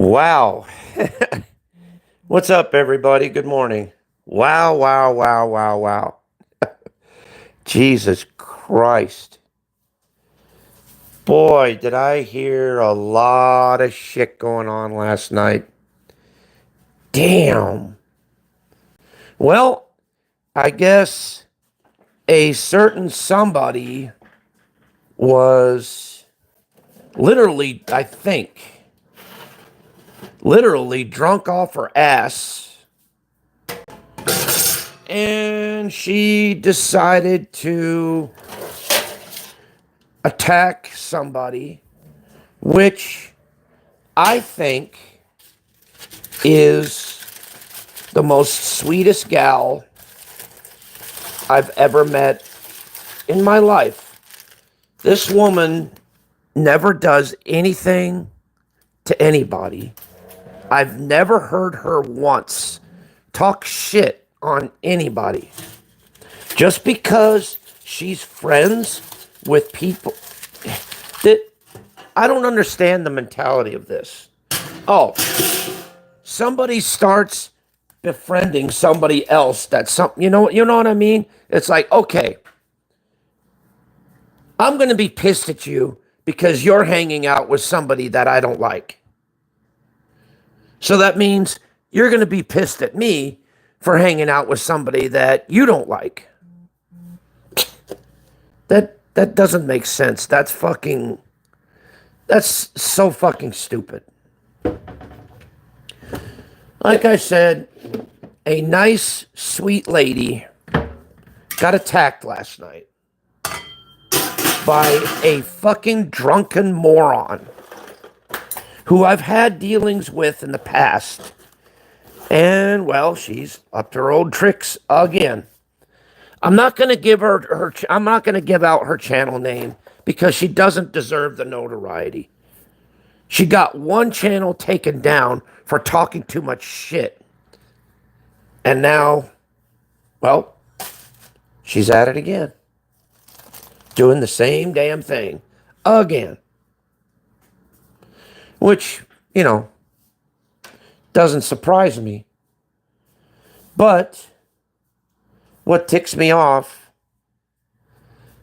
Wow. What's up, everybody? Good morning. Wow, wow, wow, wow, wow. Jesus Christ. Boy, did I hear a lot of shit going on last night. Damn. Well, I guess a certain somebody was literally, I think, literally drunk off her ass. And she decided to attack somebody, which I think is the most sweetest gal I've ever met in my life. This woman never does anything to anybody. I've never heard her once talk shit on anybody. Just because she's friends with people that I don't understand the mentality of this. Oh, somebody starts befriending somebody else that's something, you know what I mean? It's like, okay, I'm going to be pissed at you because you're hanging out with somebody that I don't like. So that means you're going to be pissed at me for hanging out with somebody that you don't like. That doesn't make sense. That's so fucking stupid. Like I said, a nice, sweet lady got attacked last night by a fucking drunken moron who I've had dealings with in the past. And, well, she's up to her old tricks again. I'm not going to give I'm not going to give out her channel name because she doesn't deserve the notoriety. She got one channel taken down for talking too much shit. And now, well, she's at it again. Doing the same damn thing. Again. Which, doesn't surprise me. But what ticks me off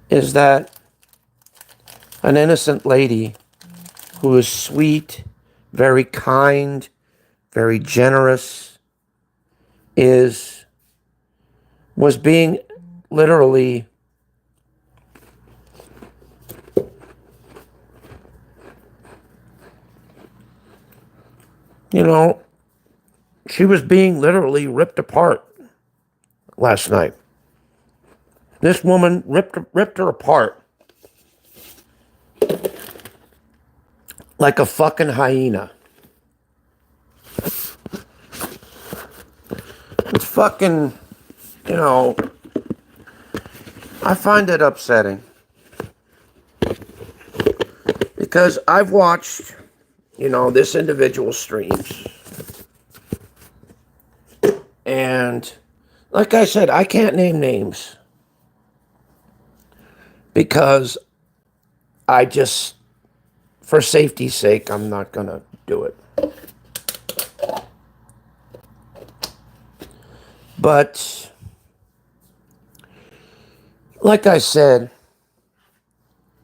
is that an innocent lady who is sweet, very kind, very generous, was being literally she was being literally ripped apart last night. This woman ripped her apart like a fucking hyena. It's fucking, I find it upsetting. Because I've watched, this individual's streams. And like I said, I can't name names. Because I just, for safety's sake, I'm not going to do it. But, like I said,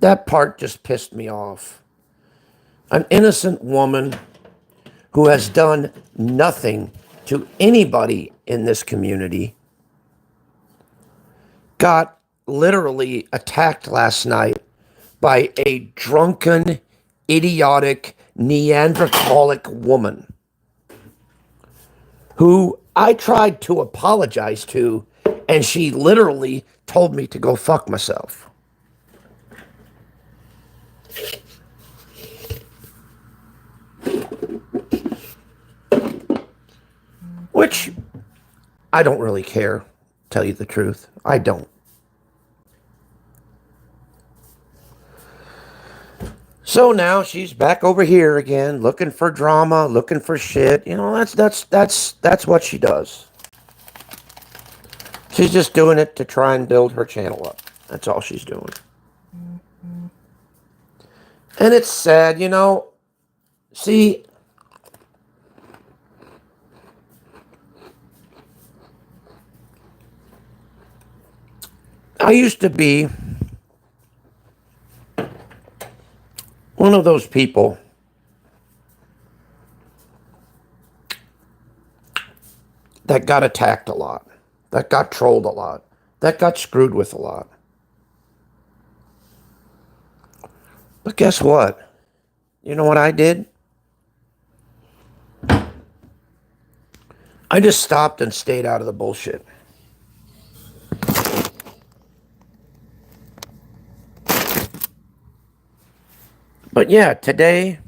that part just pissed me off. An innocent woman who has done nothing to anybody in this community got literally attacked last night by a drunken, idiotic, Neanderthalic woman who I tried to apologize to, and she literally told me to go fuck myself. Which, I don't really care, tell you the truth. I don't. So now she's back over here again, looking for drama, looking for shit. That's what she does. She's just doing it to try and build her channel up. That's all she's doing. And it's sad, see, I used to be one of those people that got attacked a lot, that got trolled a lot, that got screwed with a lot. But guess what? You know what I did? I just stopped and stayed out of the bullshit. But yeah, today,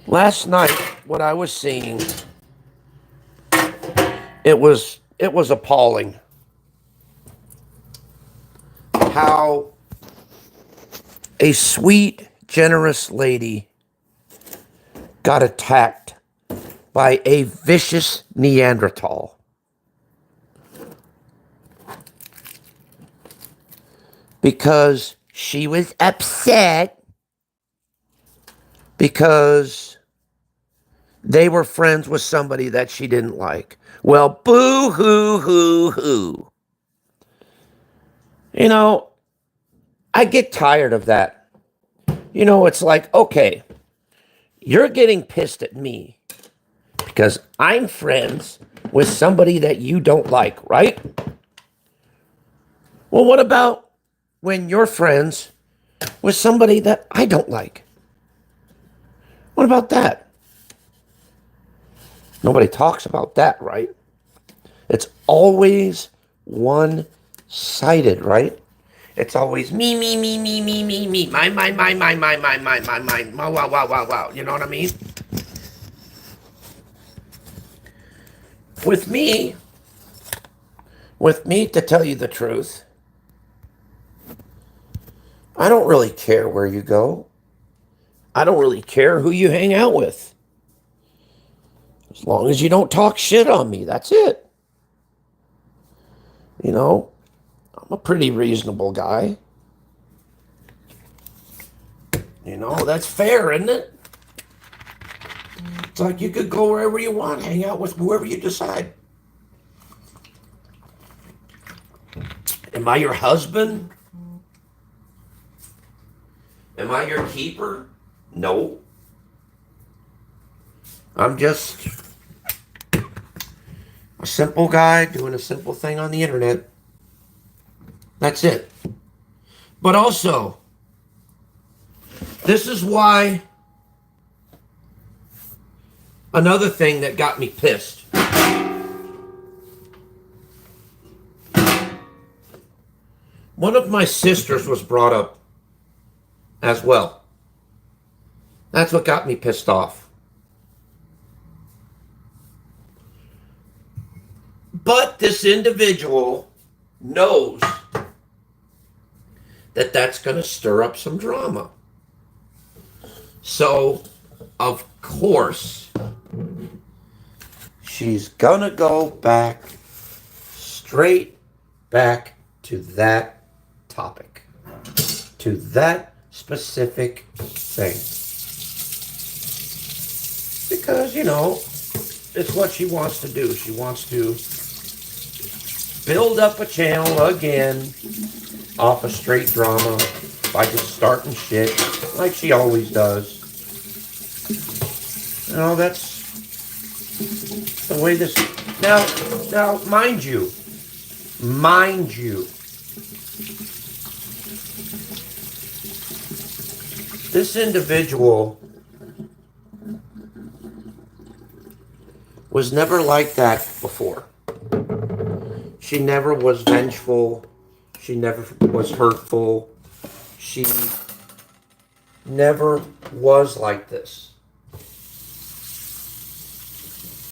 last night, what I was seeing, it was appalling how a sweet, generous lady got attacked by a vicious Neanderthal. Because she was upset because they were friends with somebody that she didn't like. Well, boo hoo hoo hoo. You know, I get tired of that. You know, it's like, okay, you're getting pissed at me because I'm friends with somebody that you don't like, right? Well, what about when you're friends with somebody that I don't like? What about that? Nobody talks about that, right? It's always one-sided, right? It's always me, me, me, me, me, me, me, my, wow, wow, wow, wow. You know what I mean? With me, to tell you the truth, I don't really care where you go. I don't really care who you hang out with. As long as you don't talk shit on me, that's it. You know, I'm a pretty reasonable guy. You know, that's fair, isn't it? It's like you could go wherever you want, hang out with whoever you decide. Am I your husband? Am I your keeper? No. I'm just a simple guy doing a simple thing on the internet. That's it. But also, this is why another thing that got me pissed. One of my sisters was brought up as well. That's what got me pissed off. But this individual knows that that's going to stir up some drama. So, of course, she's going to go back, straight back to that topic, to that specific thing. Because, you know, it's what she wants to do. She wants to build up a channel again off of straight drama by just starting shit like she always does. You know, that's the way this... Now, mind you, this individual was never like that before. She never was vengeful. She never was hurtful. She never was like this.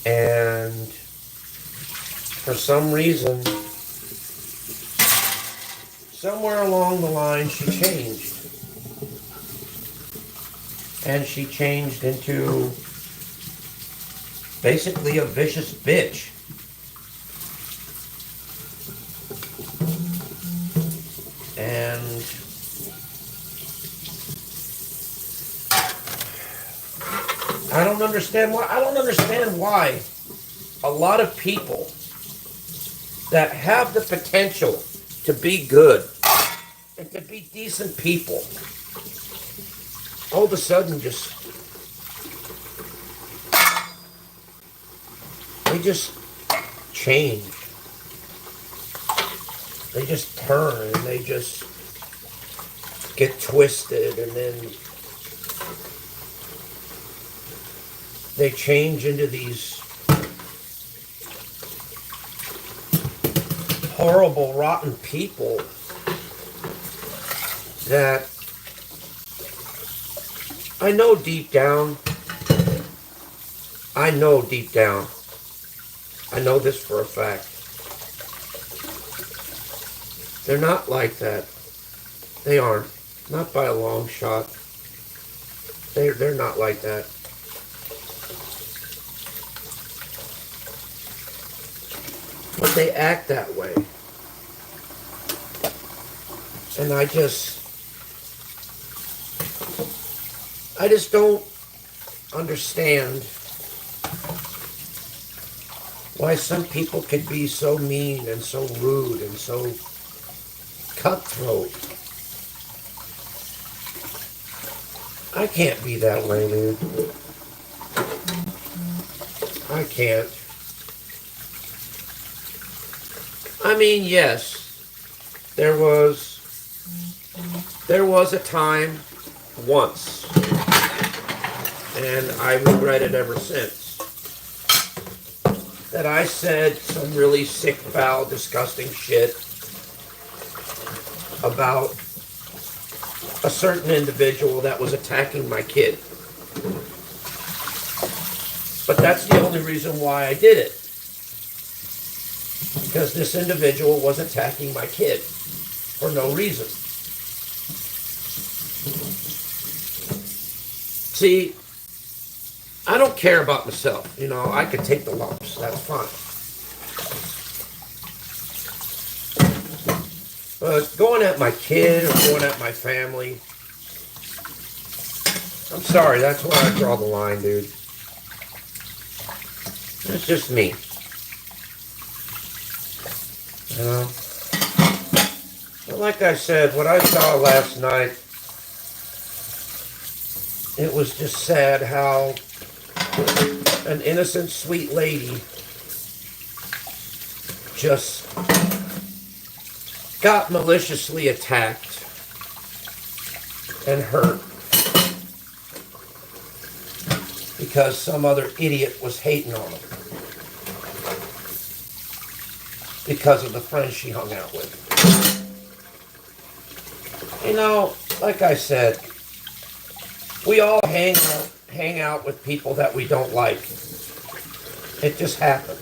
And for some reason, somewhere along the line, she changed. And she changed into basically a vicious bitch. And I don't understand why a lot of people that have the potential to be good and to be decent people, all of a sudden they just change. They just turn and they just get twisted, and then they change into these horrible, rotten people that I know deep down, I know this for a fact. They're not like that. They aren't. Not by a long shot. They're not like that. But they act that way. And I just don't understand why some people can be so mean and so rude and so cutthroat. I can't be that way, dude. I can't. I mean, yes, there was a time once, and I regret it ever since, that I said some really sick, foul, disgusting shit about a certain individual that was attacking my kid. But that's the only reason why I did it. Because this individual was attacking my kid for no reason. See, I don't care about myself. You know, I can take the lumps. That's fine. But going at my kid or going at my family, I'm sorry, that's where I draw the line, dude. That's just me. You know? But like I said, what I saw last night, it was just sad how an innocent, sweet lady just got maliciously attacked and hurt because some other idiot was hating on her because of the friends she hung out with. You know, like I said, we all hang out with people that we don't like. It just happens.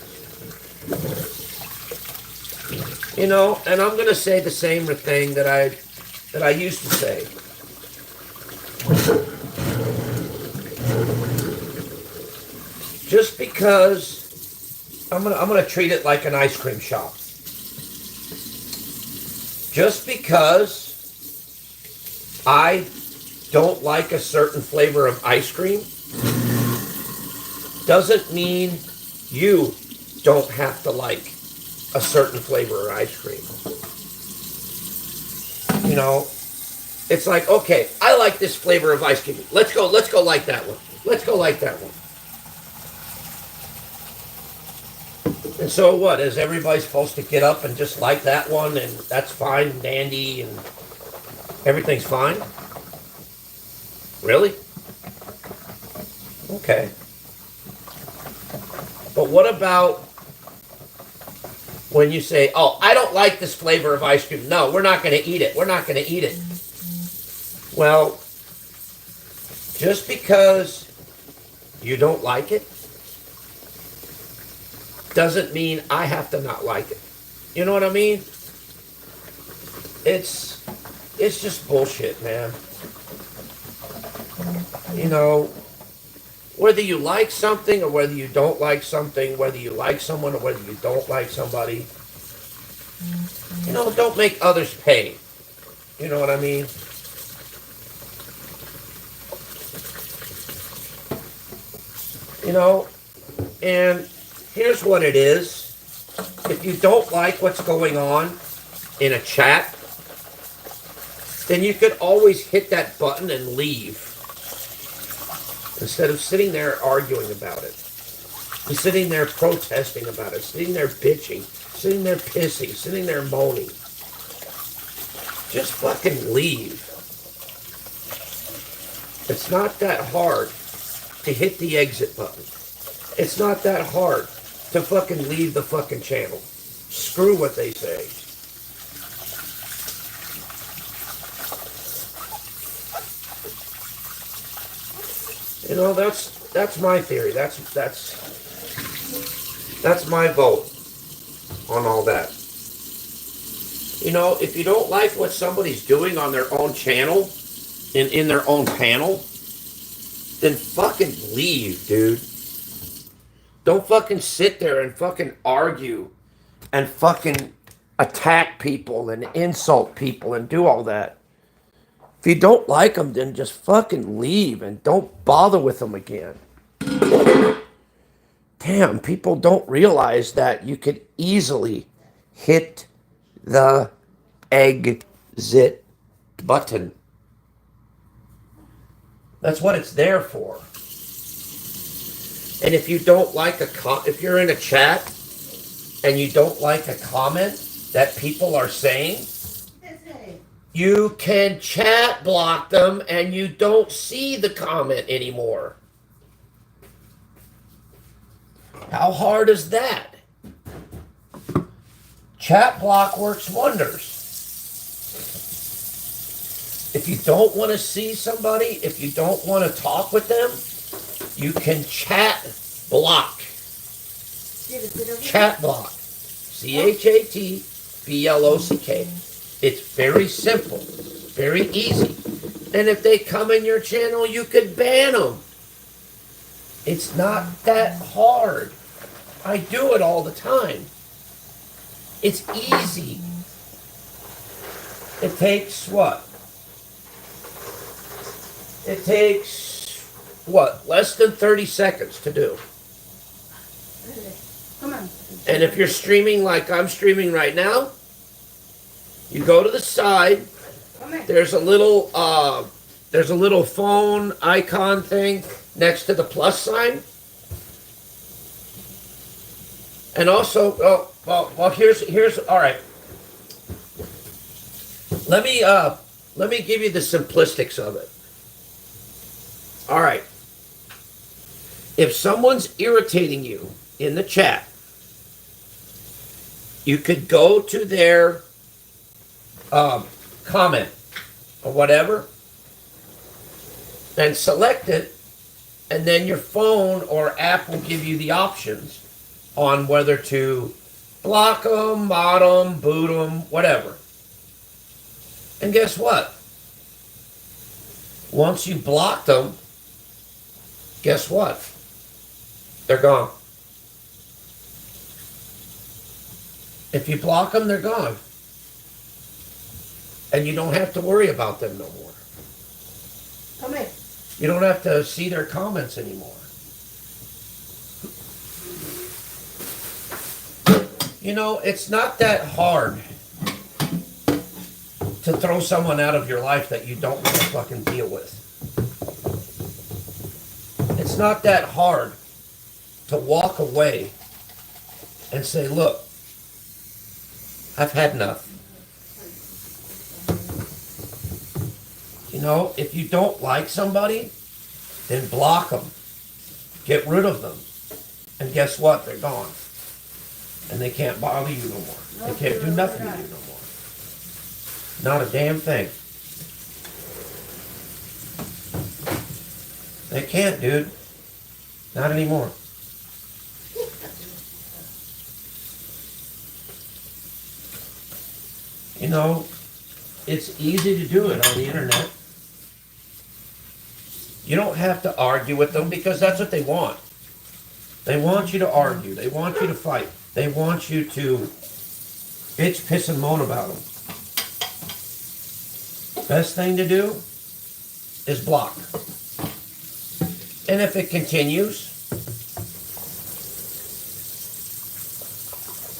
You know, and I'm going to say the same thing that I used to say. Just because I'm going to treat it like an ice cream shop. Just because I don't like a certain flavor of ice cream doesn't mean you don't have to like a certain flavor of ice cream. You know, it's like, okay, I like this flavor of ice cream. Let's go like that one. Let's go like that one. And so what? Is everybody supposed to get up and just like that one and that's fine and dandy and everything's fine? Really? Okay. But what about when you say, oh, I don't like this flavor of ice cream. No, we're not going to eat it. We're not going to eat it. Well, just because you don't like it doesn't mean I have to not like it. You know what I mean? It's just bullshit, man. You know, whether you like something or whether you don't like something, whether you like someone or whether you don't like somebody, you know, don't make others pay. You know what I mean? You know, and here's what it is. If you don't like what's going on in a chat, then you could always hit that button and leave. Instead of sitting there arguing about it. And sitting there protesting about it. Sitting there bitching. Sitting there pissing. Sitting there moaning. Just fucking leave. It's not that hard to hit the exit button. It's not that hard to fucking leave the fucking channel. Screw what they say. You know, that's my theory. That's my vote on all that. You know, if you don't like what somebody's doing on their own channel, in their own panel, then fucking leave, dude. Don't fucking sit there and fucking argue and fucking attack people and insult people and do all that. If you don't like them, then just fucking leave and don't bother with them again. Damn, people don't realize that you could easily hit the exit button. That's what it's there for. And if you don't like if you're in a chat and you don't like a comment that people are saying, you can chat block them and you don't see the comment anymore. How hard is that? Chat block works wonders. If you don't want to see somebody, if you don't want to talk with them, you can chat block. Chat block. ChatBlock. It's very simple, very easy. And if they come in your channel, you could ban them. It's not that hard. I do it all the time. It's easy. It takes what? It takes, what, less than 30 seconds to do. Come on. And if you're streaming like I'm streaming right now, you go to the side, there's a little phone icon thing next to the plus sign. And also, here's all right. Let me give you the simplistics of it. All right. If someone's irritating you in the chat, you could go to their comment or whatever and select it, and then your phone or app will give you the options on whether to block them, mod them, boot them, whatever. And guess what? Once you block them, guess what? They're gone. If you block them, they're gone. And you don't have to worry about them no more. Come in. You don't have to see their comments anymore. You know, it's not that hard to throw someone out of your life that you don't want to fucking deal with. It's not that hard to walk away and say, look, I've had enough. You know, if you don't like somebody, then block them. Get rid of them. And guess what? They're gone. And they can't bother you no more. They can't do nothing to you no more. Not a damn thing. They can't, dude. Not anymore. You know, it's easy to do it on the internet. You don't have to argue with them because that's what they want. They want you to argue. They want you to fight. They want you to bitch, piss, and moan about them. Best thing to do is block. And if it continues,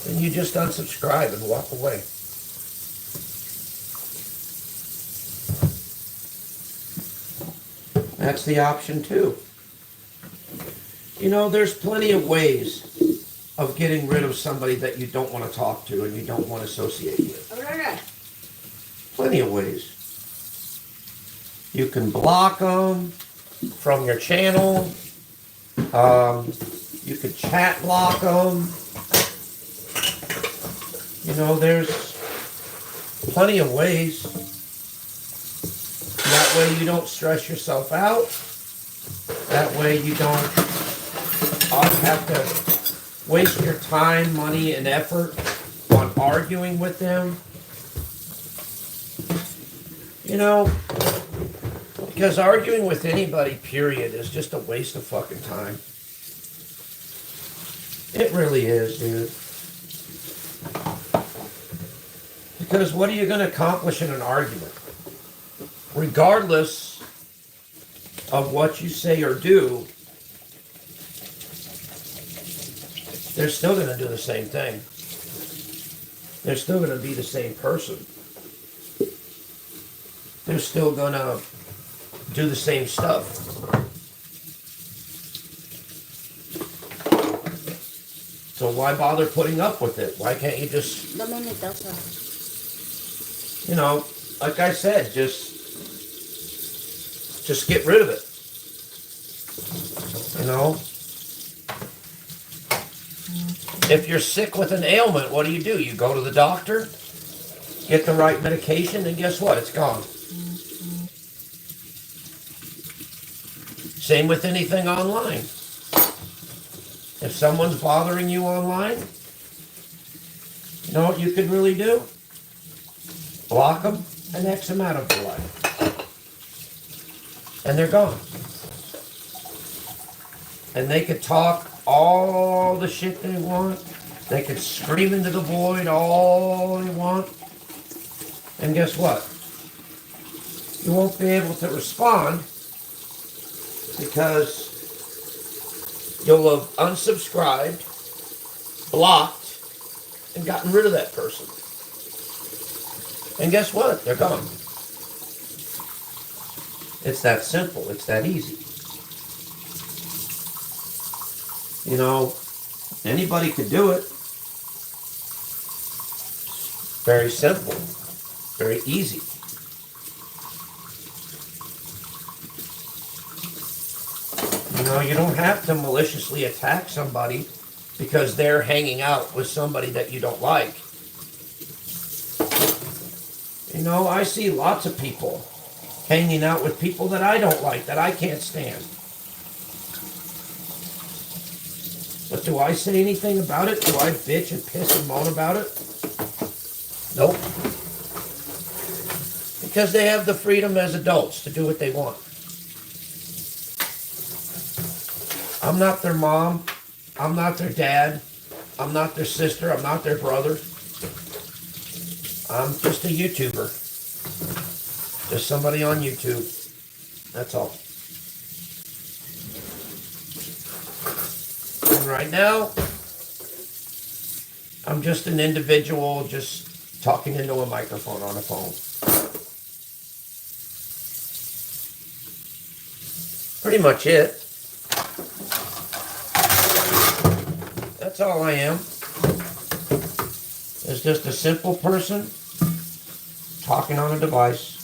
then you just unsubscribe and walk away. That's the option too. You know, there's plenty of ways of getting rid of somebody that you don't want to talk to and you don't want to associate with. Plenty of ways. You can block them from your channel. You could chat block them. You know, there's plenty of ways. That way you don't stress yourself out. That way you don't have to waste your time, money, and effort on arguing with them. You know, because arguing with anybody, period, is just a waste of fucking time. It really is, dude. Because what are you going to accomplish in an argument? Regardless of what you say or do, they're still going to do the same thing. They're still going to be the same person. They're still going to do the same stuff. So why bother putting up with it? Why can't you just, you know, like I said, just get rid of it. You know? If you're sick with an ailment, what do? You go to the doctor, get the right medication, and guess what? It's gone. Same with anything online. If someone's bothering you online, you know what you could really do? Block them and X them out of your life. And they're gone. And they could talk all the shit they want. They could scream into the void all they want. And guess what? You won't be able to respond because you'll have unsubscribed, blocked, and gotten rid of that person. And guess what? They're gone. It's that simple. It's that easy. You know, anybody could do it. Very simple. Very easy. You know, you don't have to maliciously attack somebody because they're hanging out with somebody that you don't like. You know, I see lots of people hanging out with people that I don't like, that I can't stand. But do I say anything about it? Do I bitch and piss and moan about it? Nope. Because they have the freedom as adults to do what they want. I'm not their mom. I'm not their dad. I'm not their sister. I'm not their brother. I'm just a YouTuber. Just somebody on YouTube. That's all. And right now, I'm just an individual just talking into a microphone on a phone. Pretty much it. That's all I am. It's just a simple person talking on a device.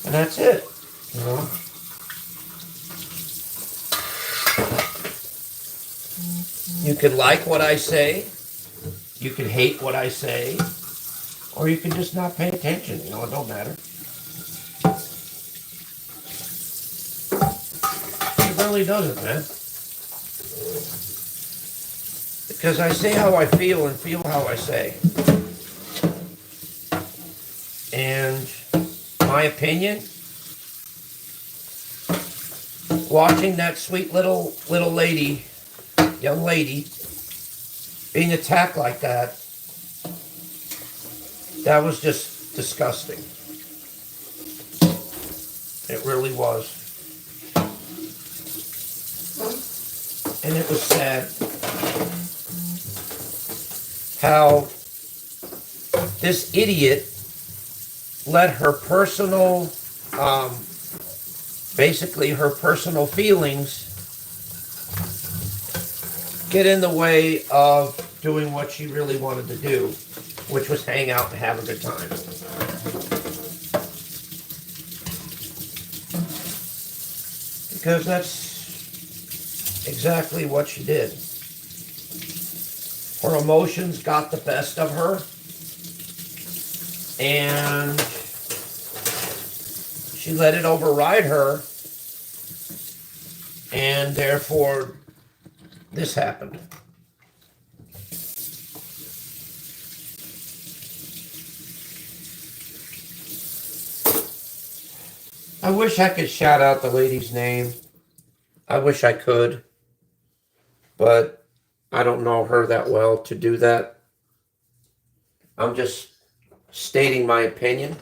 And that's it, you know. You could like what I say, you could hate what I say, or you could just not pay attention, you know, it don't matter. It really doesn't, man. Because I say how I feel and feel how I say. And my opinion, watching that sweet little lady, young lady, being attacked like that, that was just disgusting. It really was. And it was sad how this idiot let her personal basically her personal feelings get in the way of doing what she really wanted to do, which was hang out and have a good time. Because that's exactly what she did. Her emotions got the best of her, and she let it override her, and therefore this happened. I wish I could shout out the lady's name. I wish I could, but I don't know her that well to do that. I'm just stating my opinion.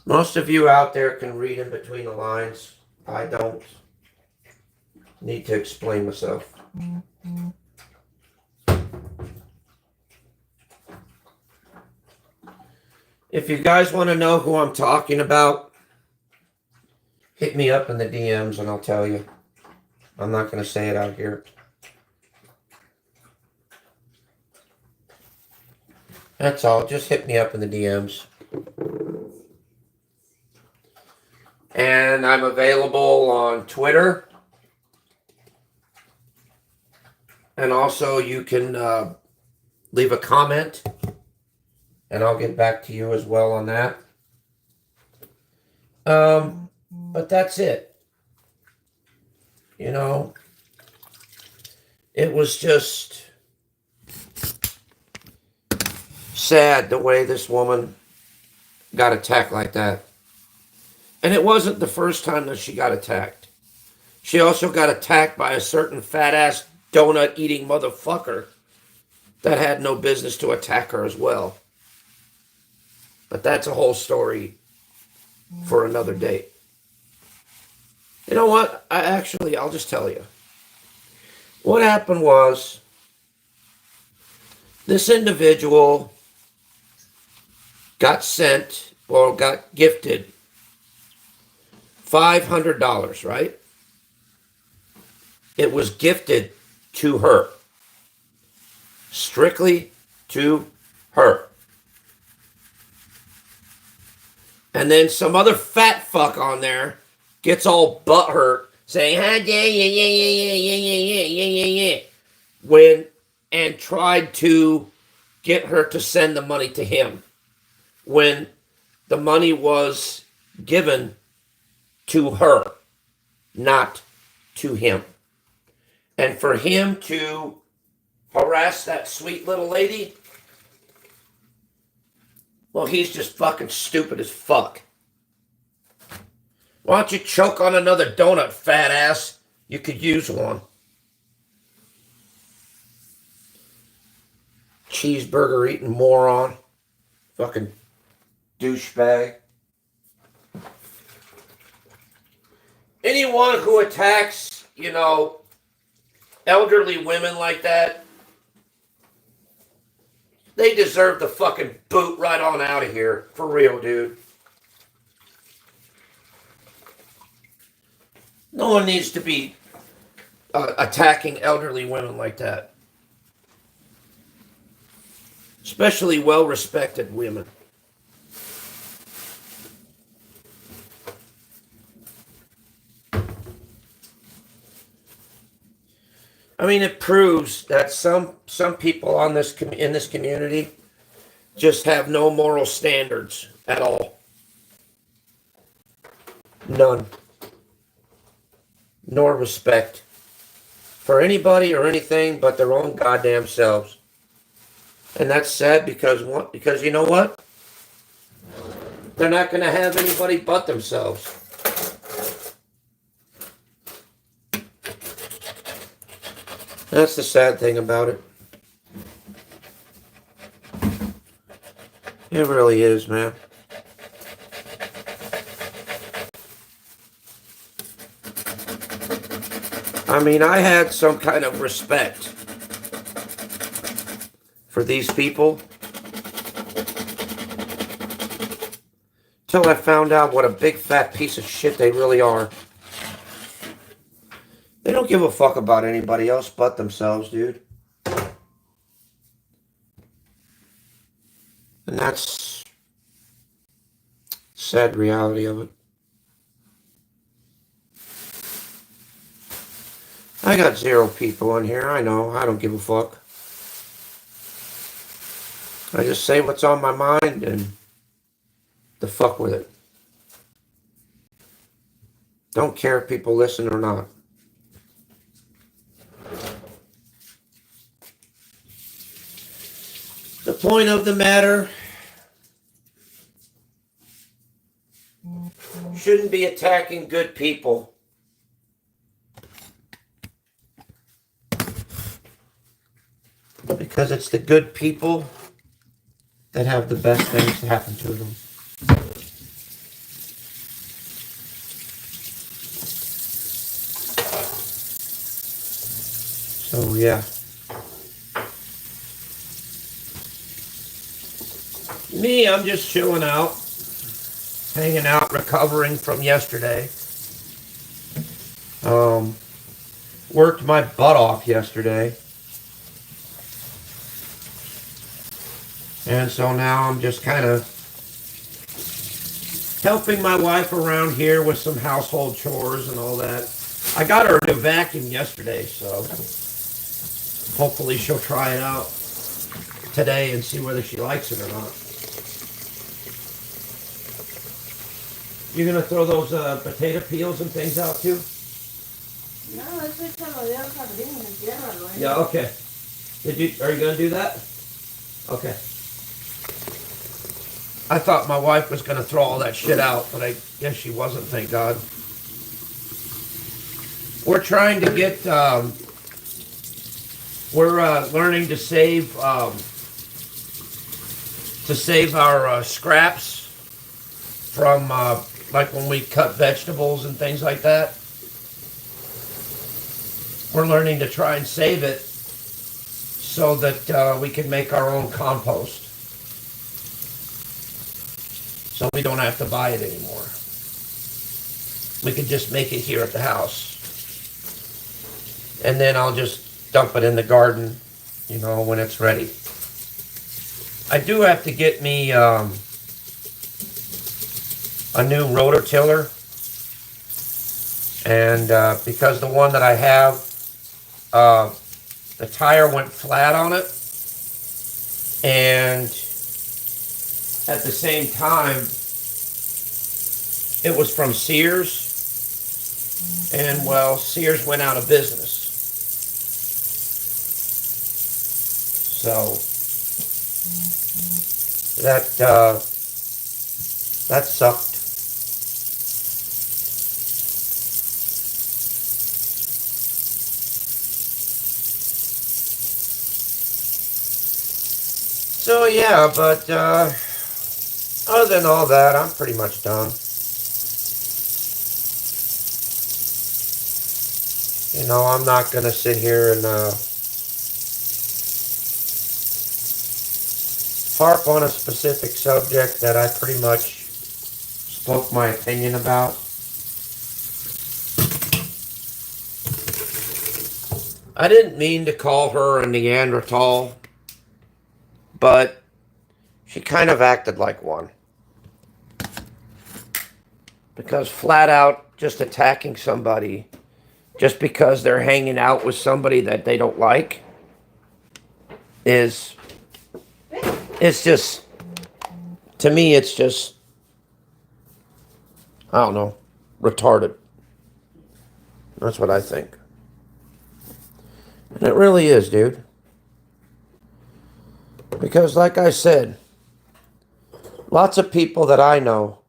Most of you out there can read in between the lines. I don't need to explain myself. If you guys want to know who I'm talking about, hit me up in the DMs and I'll tell you. I'm not going to say it out here. That's all. Just hit me up in the DMs. And I'm available on Twitter. And also you can leave a comment. And I'll get back to you as well on that. But that's it. You know, it was just sad the way this woman got attacked like that. And it wasn't the first time that she got attacked. She also got attacked by a certain fat-ass donut-eating motherfucker that had no business to attack her as well. But that's a whole story for another day. You know what? I'll just tell you. What happened was, this individual got gifted $500, right? It was gifted to her. Strictly to her. And then some other fat fuck on there gets all butthurt saying, and tried to get her to send the money to him when the money was given to her, not to him. And for him to harass that sweet little lady, well, he's just fucking stupid as fuck. Why don't you choke on another donut, fat ass? You could use one. Cheeseburger eating moron. Fucking douchebag. Anyone who attacks, elderly women like that, they deserve the fucking boot right on out of here. For real, dude. No one needs to be attacking elderly women like that. Especially well-respected women. I mean, it proves that some people in this community just have no moral standards at all. None. Nor respect for anybody or anything but their own goddamn selves. And that's sad because you know what? They're not going to have anybody but themselves. That's the sad thing about it. It really is, man. I mean, I had some kind of respect for these people Until I found out what a big fat piece of shit they really are. They don't give a fuck about anybody else but themselves, dude. And that's the sad reality of it. I got 0 people in here. I know. I don't give a fuck. I just say what's on my mind and the fuck with it. Don't care if people listen or not. The point of the matter shouldn't be attacking good people. Because it's the good people that have the best things to happen to them. So, yeah. Me, I'm just chilling out, hanging out, recovering from yesterday. Worked my butt off yesterday. And so now I'm just kind of helping my wife around here with some household chores and all that. I got her a new vacuum yesterday, so hopefully she'll try it out today and see whether she likes it or not. You gonna throw those potato peels and things out too? No, eso échalo de al jardín, entiérralo. Yeah, okay. Are you gonna do that? Okay. I thought my wife was gonna throw all that shit out, but I guess she wasn't, thank God. We're trying to get, we're learning to save our scraps from, like when we cut vegetables and things like that. We're learning to try and save it so that we can make our own compost. So we don't have to buy it anymore. We can just make it here at the house. And then I'll just dump it in the garden, you know, when it's ready. I do have to get me a new rototiller. And because the one that I have, the tire went flat on it. And at the same time, it was from Sears. And well, Sears went out of business. So that sucked. So yeah, but other than all that, I'm pretty much done. You know, I'm not going to sit here and harp on a specific subject that I pretty much spoke my opinion about. I didn't mean to call her a Neanderthal, but she kind of acted like one. Because flat out just attacking somebody just because they're hanging out with somebody that they don't like it's just, to me, it's just, I don't know, retarded. That's what I think. And it really is, dude. Because like I said, lots of people that I know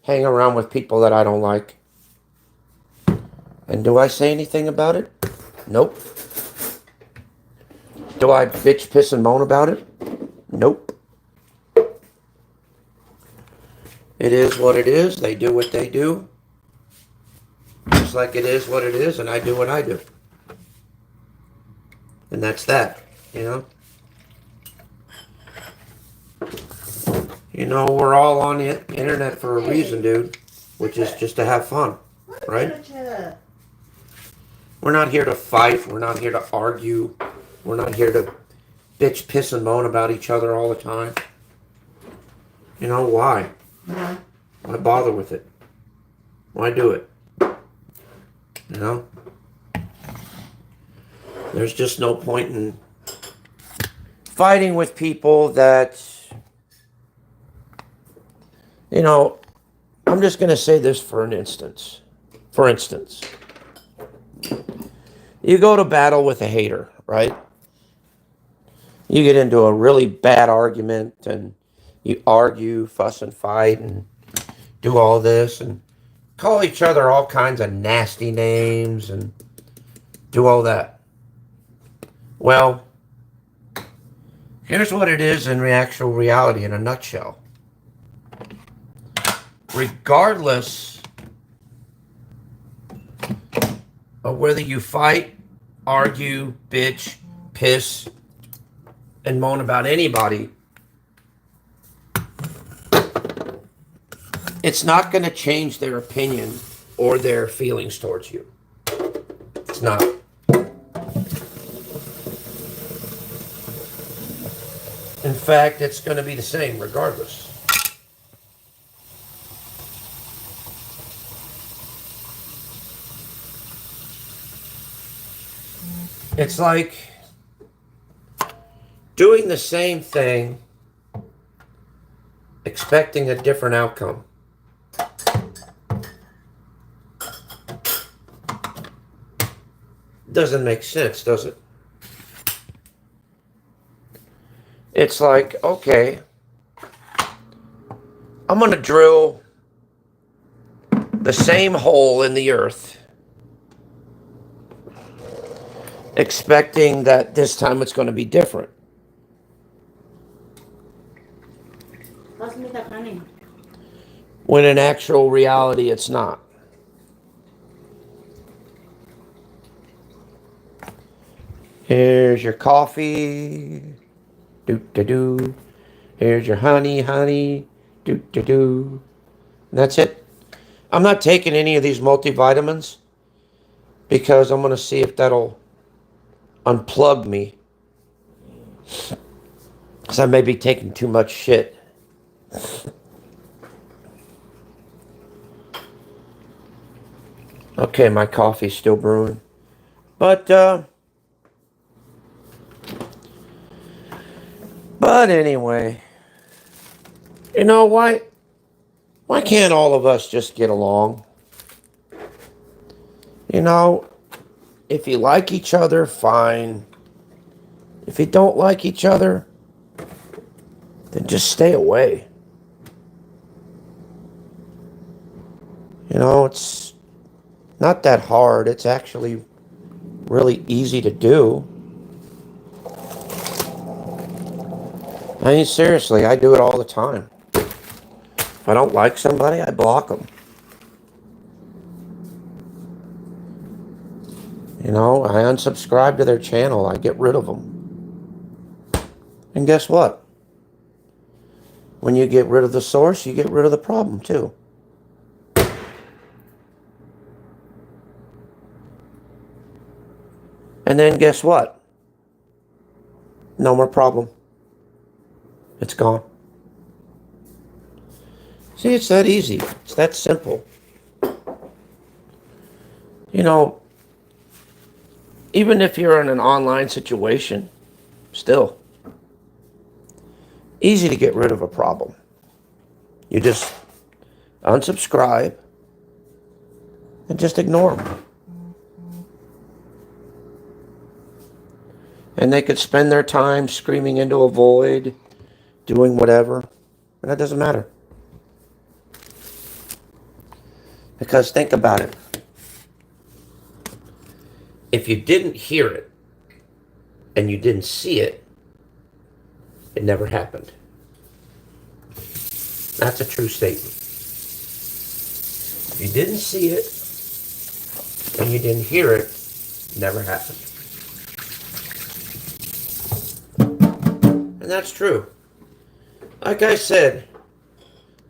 hang around with people that I don't like. And do I say anything about it? Nope. Do I bitch, piss, and moan about it? Nope. It is what it is. They do what they do. Just like it is what it is, and I do what I do. And that's that, you know? You know, we're all on the internet for a reason, dude, which is just to have fun, right? We're not here to fight. We're not here to argue. We're not here to bitch, piss, and moan about each other all the time. You know, why? Why bother with it? Why do it? You know? There's just no point in fighting with people that, you know, I'm just going to say this for an instance. For instance, you go to battle with a hater, right? You get into a really bad argument and you argue, fuss and fight and do all this and call each other all kinds of nasty names and do all that. Well, here's what it is in actual reality in a nutshell. Regardless of whether you fight, argue, bitch, piss, and moan about anybody, it's not going to change their opinion or their feelings towards you. It's not. In fact, it's going to be the same regardless. It's like doing the same thing, expecting a different outcome. Doesn't make sense, does it? It's like, okay, I'm going to drill the same hole in the earth, expecting that this time it's going to be different. When in actual reality, it's not. Here's your coffee. Do-do-do. Here's your honey, honey. Do-do-do. And that's it. I'm not taking any of these multivitamins because I'm going to see if that'll unplug me. Because I may be taking too much shit. Okay, my coffee's still brewing. But anyway, you know, why can't all of us just get along? You know, if you like each other, fine. If you don't like each other, then just stay away. You know, it's not that hard. It's actually really easy to do. I mean, seriously, I do it all the time. If I don't like somebody, I block them. You know, I unsubscribe to their channel. I get rid of them. And guess what? When you get rid of the source, you get rid of the problem too. And then guess what? No more problem. It's gone. See, it's that easy. It's that simple. You know, even if you're in an online situation, still, easy to get rid of a problem. You just unsubscribe and just ignore them. And they could spend their time screaming into a void, doing whatever, and that doesn't matter. Because think about it. If you didn't hear it and you didn't see it, it never happened. That's a true statement. If you didn't see it and you didn't hear it, it never happened. And that's true. Like I said,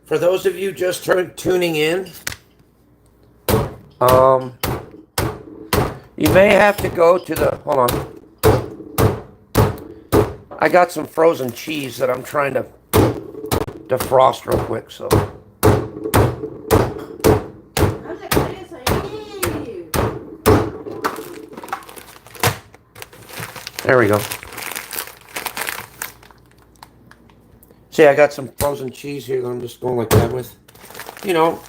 For those of you just tuning in, you may have to go to the, hold on. I got some frozen cheese that I'm trying to defrost real quick, so. There we go. See, I got some frozen cheese here that I'm just going like that with. You know,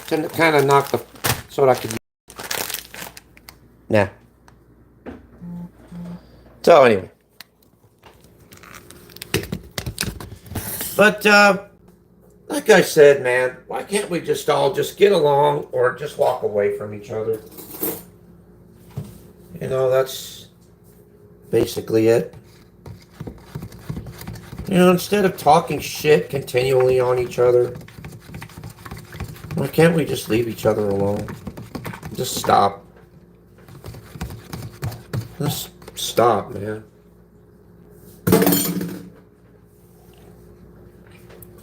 to kind of knock the, so that I could. Nah. So anyway. But, like I said, man, why can't we just all just get along or just walk away from each other? You know, that's basically it. You know, instead of talking shit continually on each other, why can't we just leave each other alone? Just stop. Just stop, man.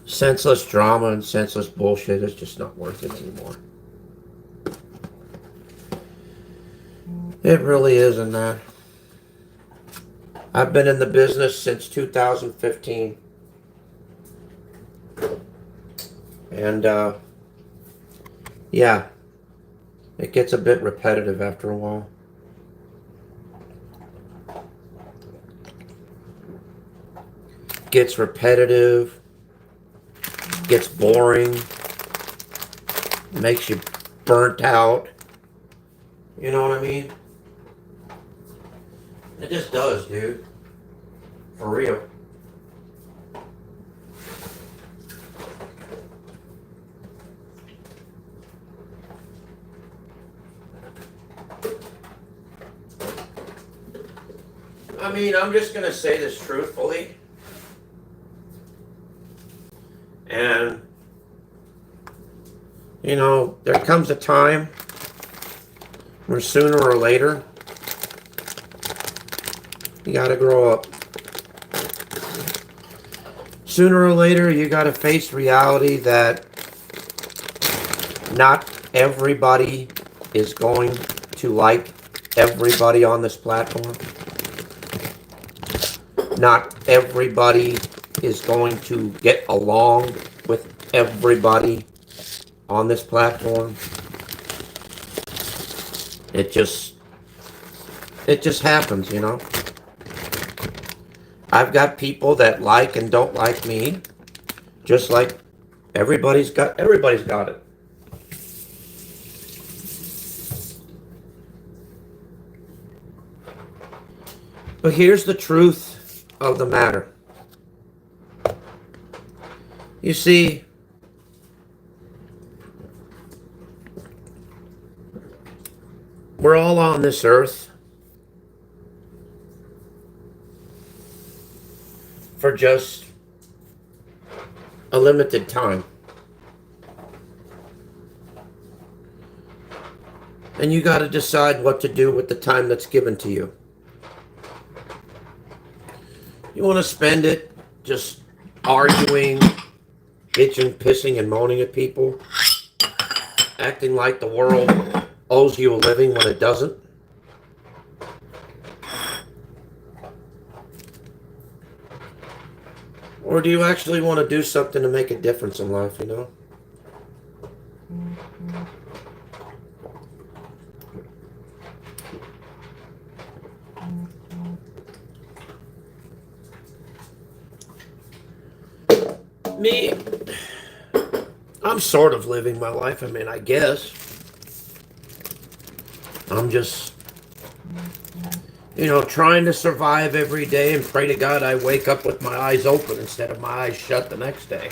Senseless drama and senseless bullshit is just not worth it anymore. It really isn't, man. I've been in the business since 2015. And, yeah, it gets a bit repetitive after a while. Gets repetitive, gets boring, makes you burnt out. You know what I mean? It just does, dude. For real. I mean, I'm just going to say this truthfully. And, you know, there comes a time where sooner or later, you gotta grow up. Sooner or later, you gotta face reality that not everybody is going to like everybody on this platform. Not everybody is going to get along with everybody on this platform. It just happens, you know. I've got people that like and don't like me, just like everybody's got it. But here's the truth of the matter. You see, we're all on this earth for just a limited time. And you got to decide what to do with the time that's given to you. You want to spend it just arguing, bitching, pissing, and moaning at people, acting like the world owes you a living when it doesn't? Or do you actually want to do something to make a difference in life, you know? Me, I'm sort of living my life. I mean, I guess. I'm just, you know, trying to survive every day and pray to God I wake up with my eyes open instead of my eyes shut the next day.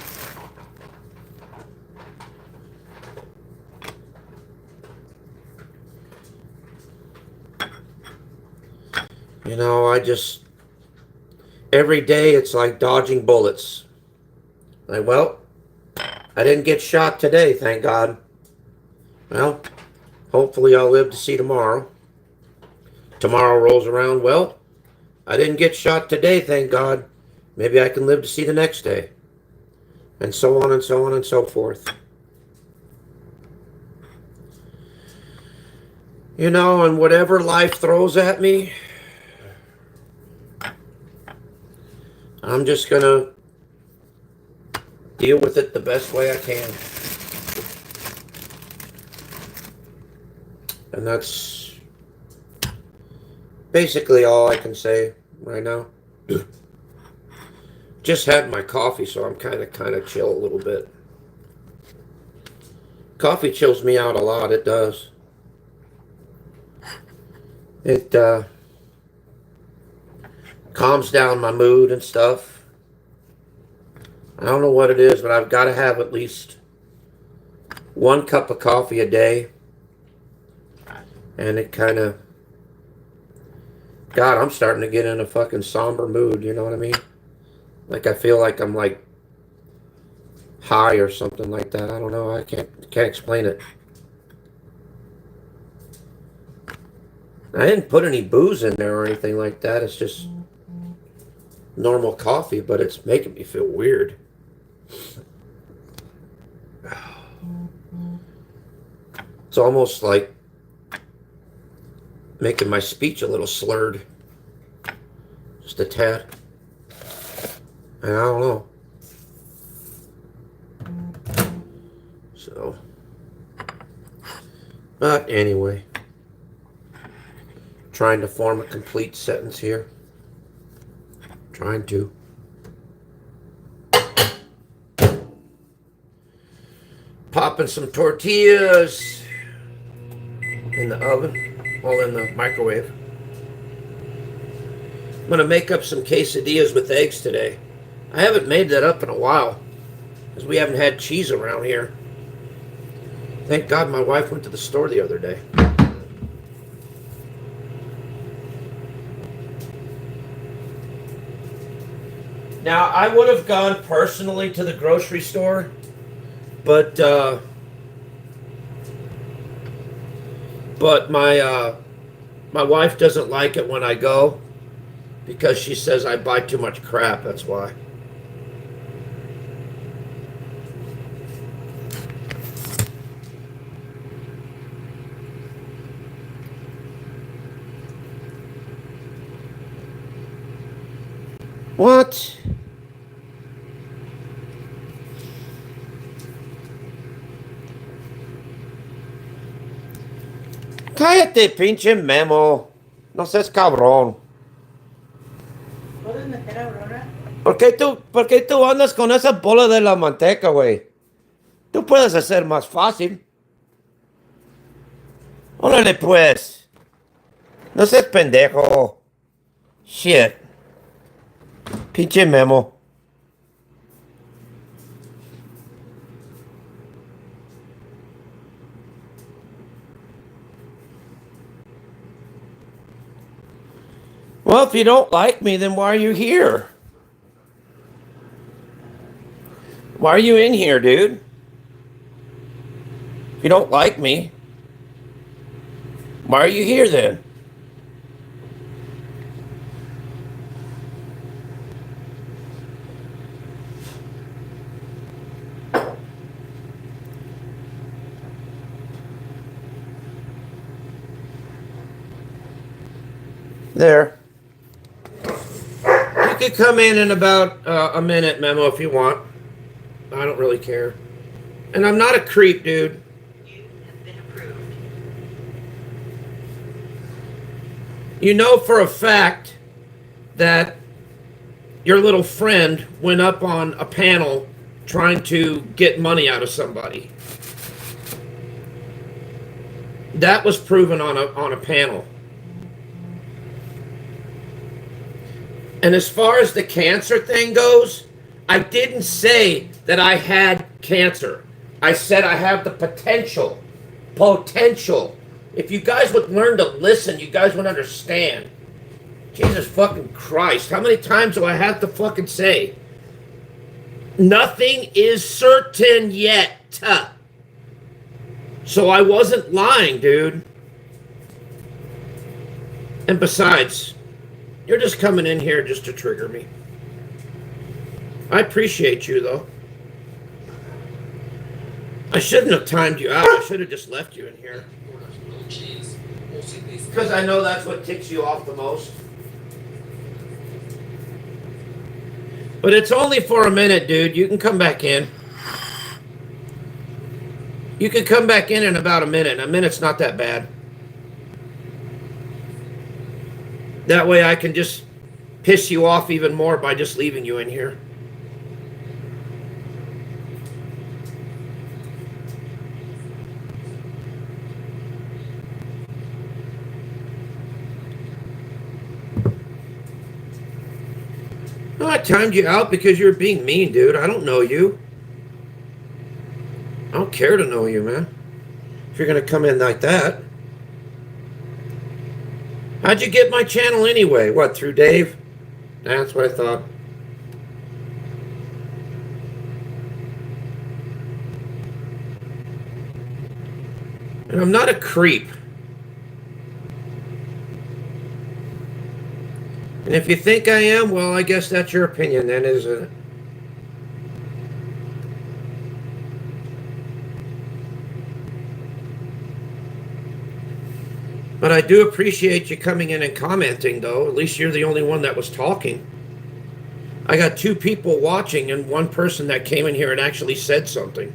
You know, every day it's like dodging bullets. Like, well, I didn't get shot today, thank God. Well, hopefully I'll live to see tomorrow. Tomorrow rolls around, well, I didn't get shot today, thank God. Maybe I can live to see the next day. and so on and so on and so forth. You know, and whatever life throws at me, I'm just gonna deal with it the best way I can. And that's basically all I can say right now. Just had my coffee, so I'm kind of chill a little bit. Coffee chills me out a lot, it does. It calms down my mood and stuff. I don't know what it is, but I've got to have at least 1 cup of coffee a day. And it kind of... God, I'm starting to get in a fucking somber mood, you know what I mean? Like I feel like I'm like high or something like that. I don't know. I can't explain it. I didn't put any booze in there or anything like that. It's just normal coffee, but it's making me feel weird. It's almost like making my speech a little slurred. Just a tad. And I don't know. So. But anyway. Trying to form a complete sentence here. Trying to. Popping some tortillas in the oven, well, in the microwave. I'm gonna make up some quesadillas with eggs today. I haven't made that up in a while because we haven't had cheese around here. Thank God my wife went to the store the other day. Now, I would have gone personally to the grocery store, but my wife doesn't like it when I go because she says I buy too much crap, that's why. What? Cállate, pinche Memo. No seas cabrón. ¿Puedes meter a Aurora? ¿Por qué tú andas con esa bola de la manteca, güey? Tú puedes hacer más fácil. Órale, pues. No seas pendejo. Shit. Pinche Memo. Well, if you don't like me, then why are you here? Why are you in here, dude? If you don't like me, why are you here then? There. You can come in about a minute, Memo, if you want. I don't really care. And I'm not a creep, dude. You have been approved. You know for a fact that your little friend went up on a panel trying to get money out of somebody. That was proven on a panel. And as far as the cancer thing goes, I didn't say that I had cancer. I said I have the potential. Potential. If you guys would learn to listen, you guys would understand. Jesus fucking Christ. How many times do I have to fucking say? Nothing is certain yet. So I wasn't lying, dude. And besides, you're just coming in here just to trigger me. I appreciate you, though. I shouldn't have timed you out. I should have just left you in here. Because I know that's what ticks you off the most. But it's only for a minute, dude. You can come back in. You can come back in about a minute. A minute's not that bad. That way I can just piss you off even more by just leaving you in here. No, I timed you out because you're being mean, dude. I don't know you. I don't care to know you, man. If you're going to come in like that. How'd you get my channel anyway? What, through Dave? That's what I thought. And I'm not a creep. And if you think I am, well, I guess that's your opinion then, isn't it? But I do appreciate you coming in and commenting, though. At least you're the only one that was talking. I got 2 people watching and 1 person that came in here and actually said something.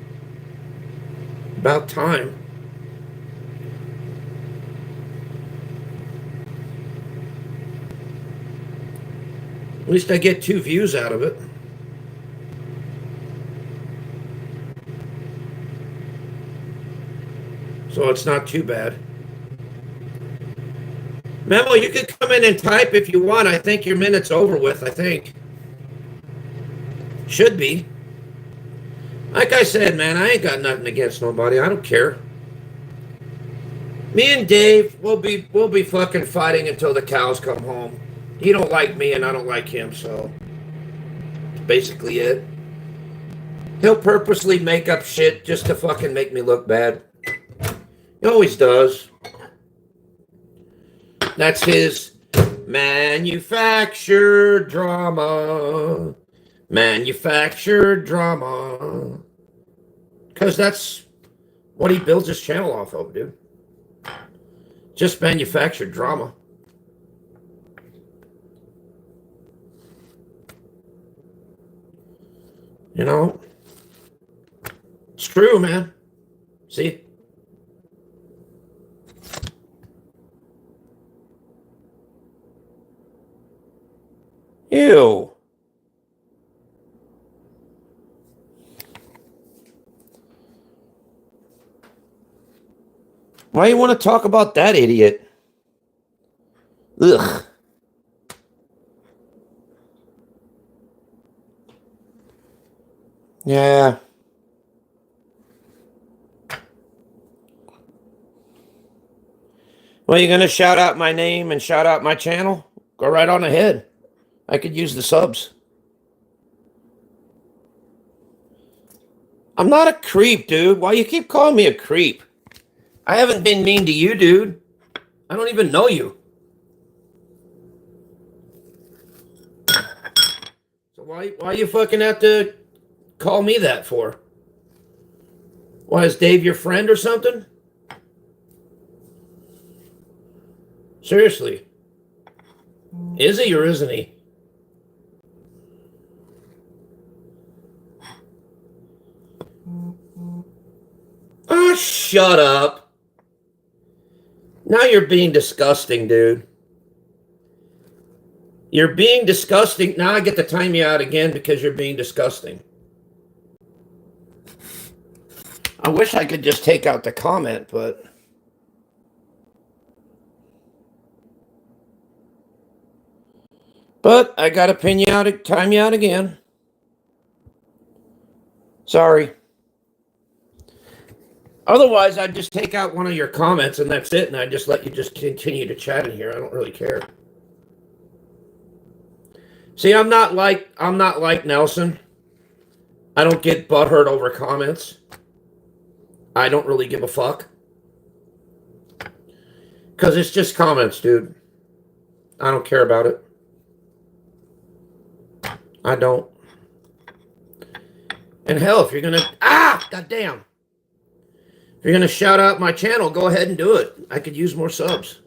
About time. At least I get 2 views out of it. So it's not too bad. Memo, you can come in and type if you want. I think your minute's over with, I think. Should be. Like I said, man, I ain't got nothing against nobody. I don't care. Me and Dave, we'll be fucking fighting until the cows come home. He don't like me and I don't like him, so that's basically it. He'll purposely make up shit just to fucking make me look bad. He always does. That's his manufactured drama. Manufactured drama. Because that's what he builds his channel off of, dude. Just manufactured drama. You know? It's true, man. See? Ew. Why you want to talk about that idiot? Ugh. Yeah. Well, you going to shout out my name and shout out my channel? Go right on ahead. I could use the subs. I'm not a creep, dude. Why you keep calling me a creep? I haven't been mean to you, dude. I don't even know you. So why you fucking have to call me that for? Why, is Dave your friend or something? Seriously. Is he or isn't he? Oh, shut up. Now you're being disgusting, dude. You're being disgusting. Now I get to time you out again because you're being disgusting. I wish I could just take out the comment, but... But I gotta pin you out, time you out again. Sorry. Otherwise, I'd just take out one of your comments and that's it, and I'd just let you just continue to chat in here. I don't really care. See, I'm not like Nelson. I don't get butthurt over comments. I don't really give a fuck. Because it's just comments, dude. I don't care about it. I don't. And hell, if you're gonna... Ah! Goddamn! you're going to shout out my channel, go ahead and do it. I could use more subs.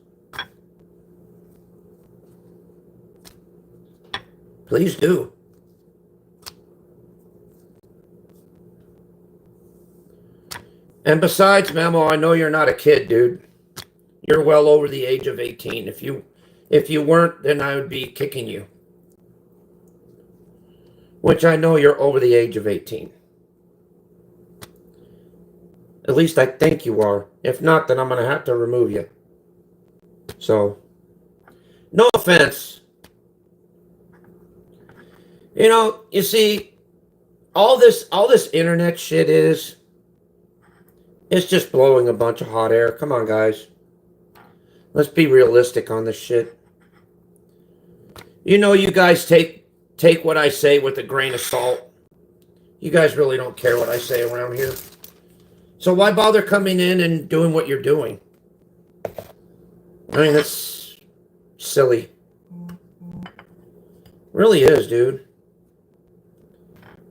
Please do. And besides, Memo, I know you're not a kid, dude. You're well over the age of 18. If you weren't, then I would be kicking you. Which I know you're over the age of 18. At least I think you are. If not, then I'm going to have to remove you. So, no offense. You know, you see, all this internet shit it's just blowing a bunch of hot air. Come on, guys. Let's be realistic on this shit. You know, you guys take what I say with a grain of salt. You guys really don't care what I say around here. So why bother coming in and doing what you're doing? I mean, that's silly. Really is, dude.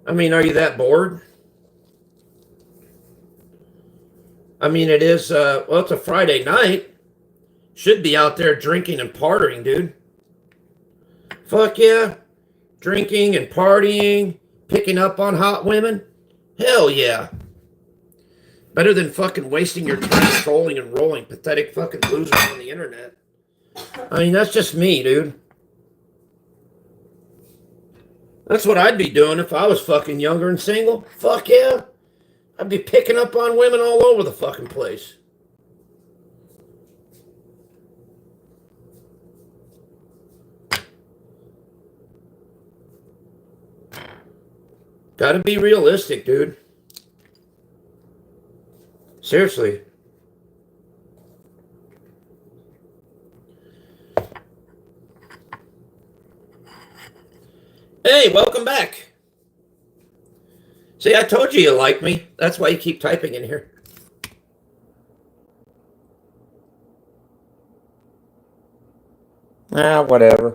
I mean, are you that bored? I mean, it is, well, it's a Friday night. Should be out there drinking and partying, dude. Fuck yeah. Drinking and partying, picking up on hot women. Hell yeah. Better than fucking wasting your time trolling and rolling pathetic fucking losers on the internet. I mean, that's just me, dude. That's what I'd be doing if I was fucking younger and single. Fuck yeah. I'd be picking up on women all over the fucking place. Gotta be realistic, dude. Seriously. Hey, welcome back. See, I told you like me. That's why you keep typing in here. Ah, whatever.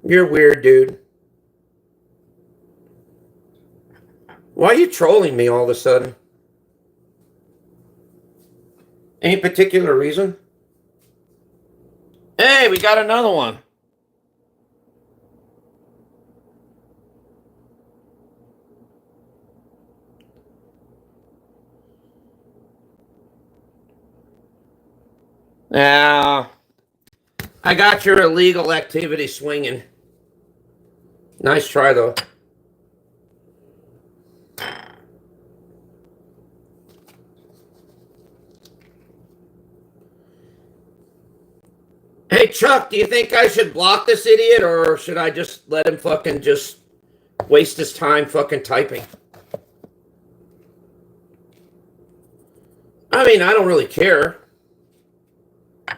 You're weird, dude. Why are you trolling me all of a sudden? Any particular reason? Hey, we got another one. Now, I got your illegal activity swinging. Nice try, though. Hey, Chuck, do you think I should block this idiot, or should I just let him fucking just waste his time fucking typing? I mean, I don't really care. I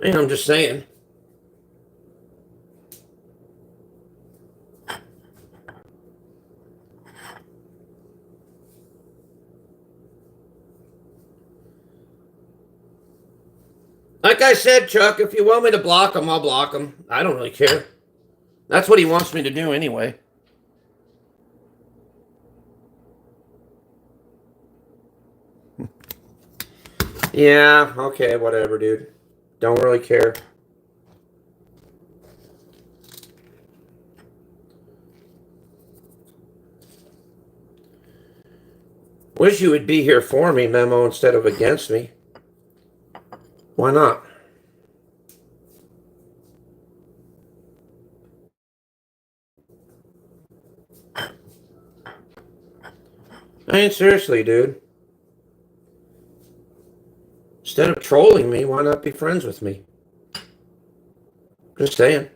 mean, I'm just saying. Like I said, Chuck, if you want me to block him, I'll block him. I don't really care. That's what he wants me to do anyway. Yeah, okay, whatever, dude. Don't really care. Wish you would be here for me, Memo, instead of against me. Why not? I mean, seriously, dude. Instead of trolling me, why not be friends with me? Just saying.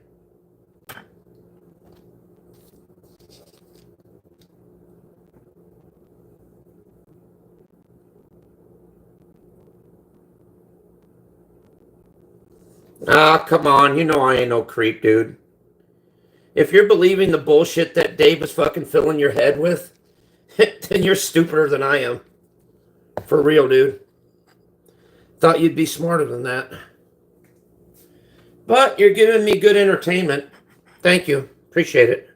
Ah, come on. You know I ain't no creep, dude. If you're believing the bullshit that Dave is fucking filling your head with, then you're stupider than I am. For real, dude. Thought you'd be smarter than that. But you're giving me good entertainment. Thank you. Appreciate it.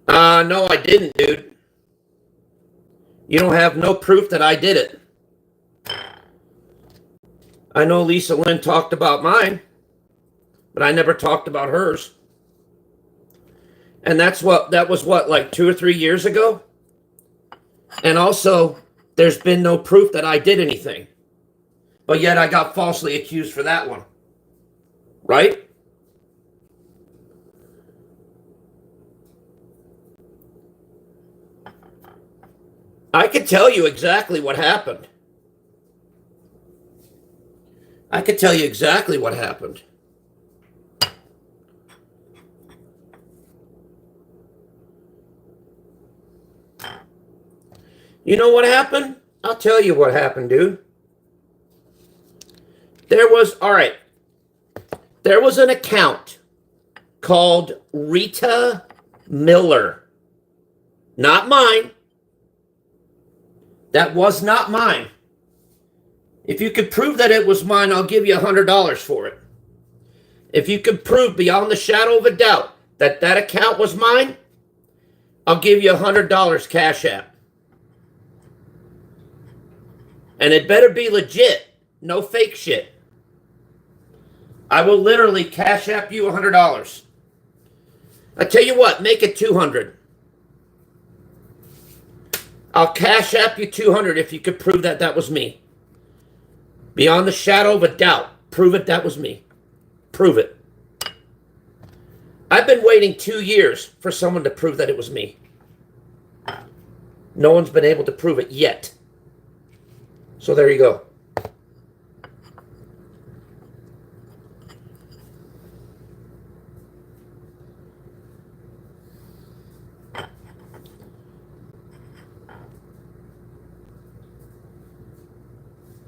No, I didn't, dude. You don't have no proof that I did it. I know Lisa Lynn talked about mine, but I never talked about hers. And that was what, like 2 or 3 years ago? And also, there's been no proof that I did anything. But yet I got falsely accused for that one. Right? I could tell you exactly what happened. I could tell you exactly what happened. You know what happened? I'll tell you what happened, dude. There was an account called Rita Miller. Not mine. That was not mine. If you could prove that it was mine, I'll give you $100 for it. If you could prove beyond the shadow of a doubt that that account was mine, I'll give you $100 Cash App. And it better be legit. No fake shit. I will literally Cash App you $100. I tell you what, make it $200. I'll Cash App you $200 if you could prove that that was me. Beyond the shadow of a doubt, prove it that was me. Prove it. I've been waiting 2 years for someone to prove that it was me. No one's been able to prove it yet. So there you go.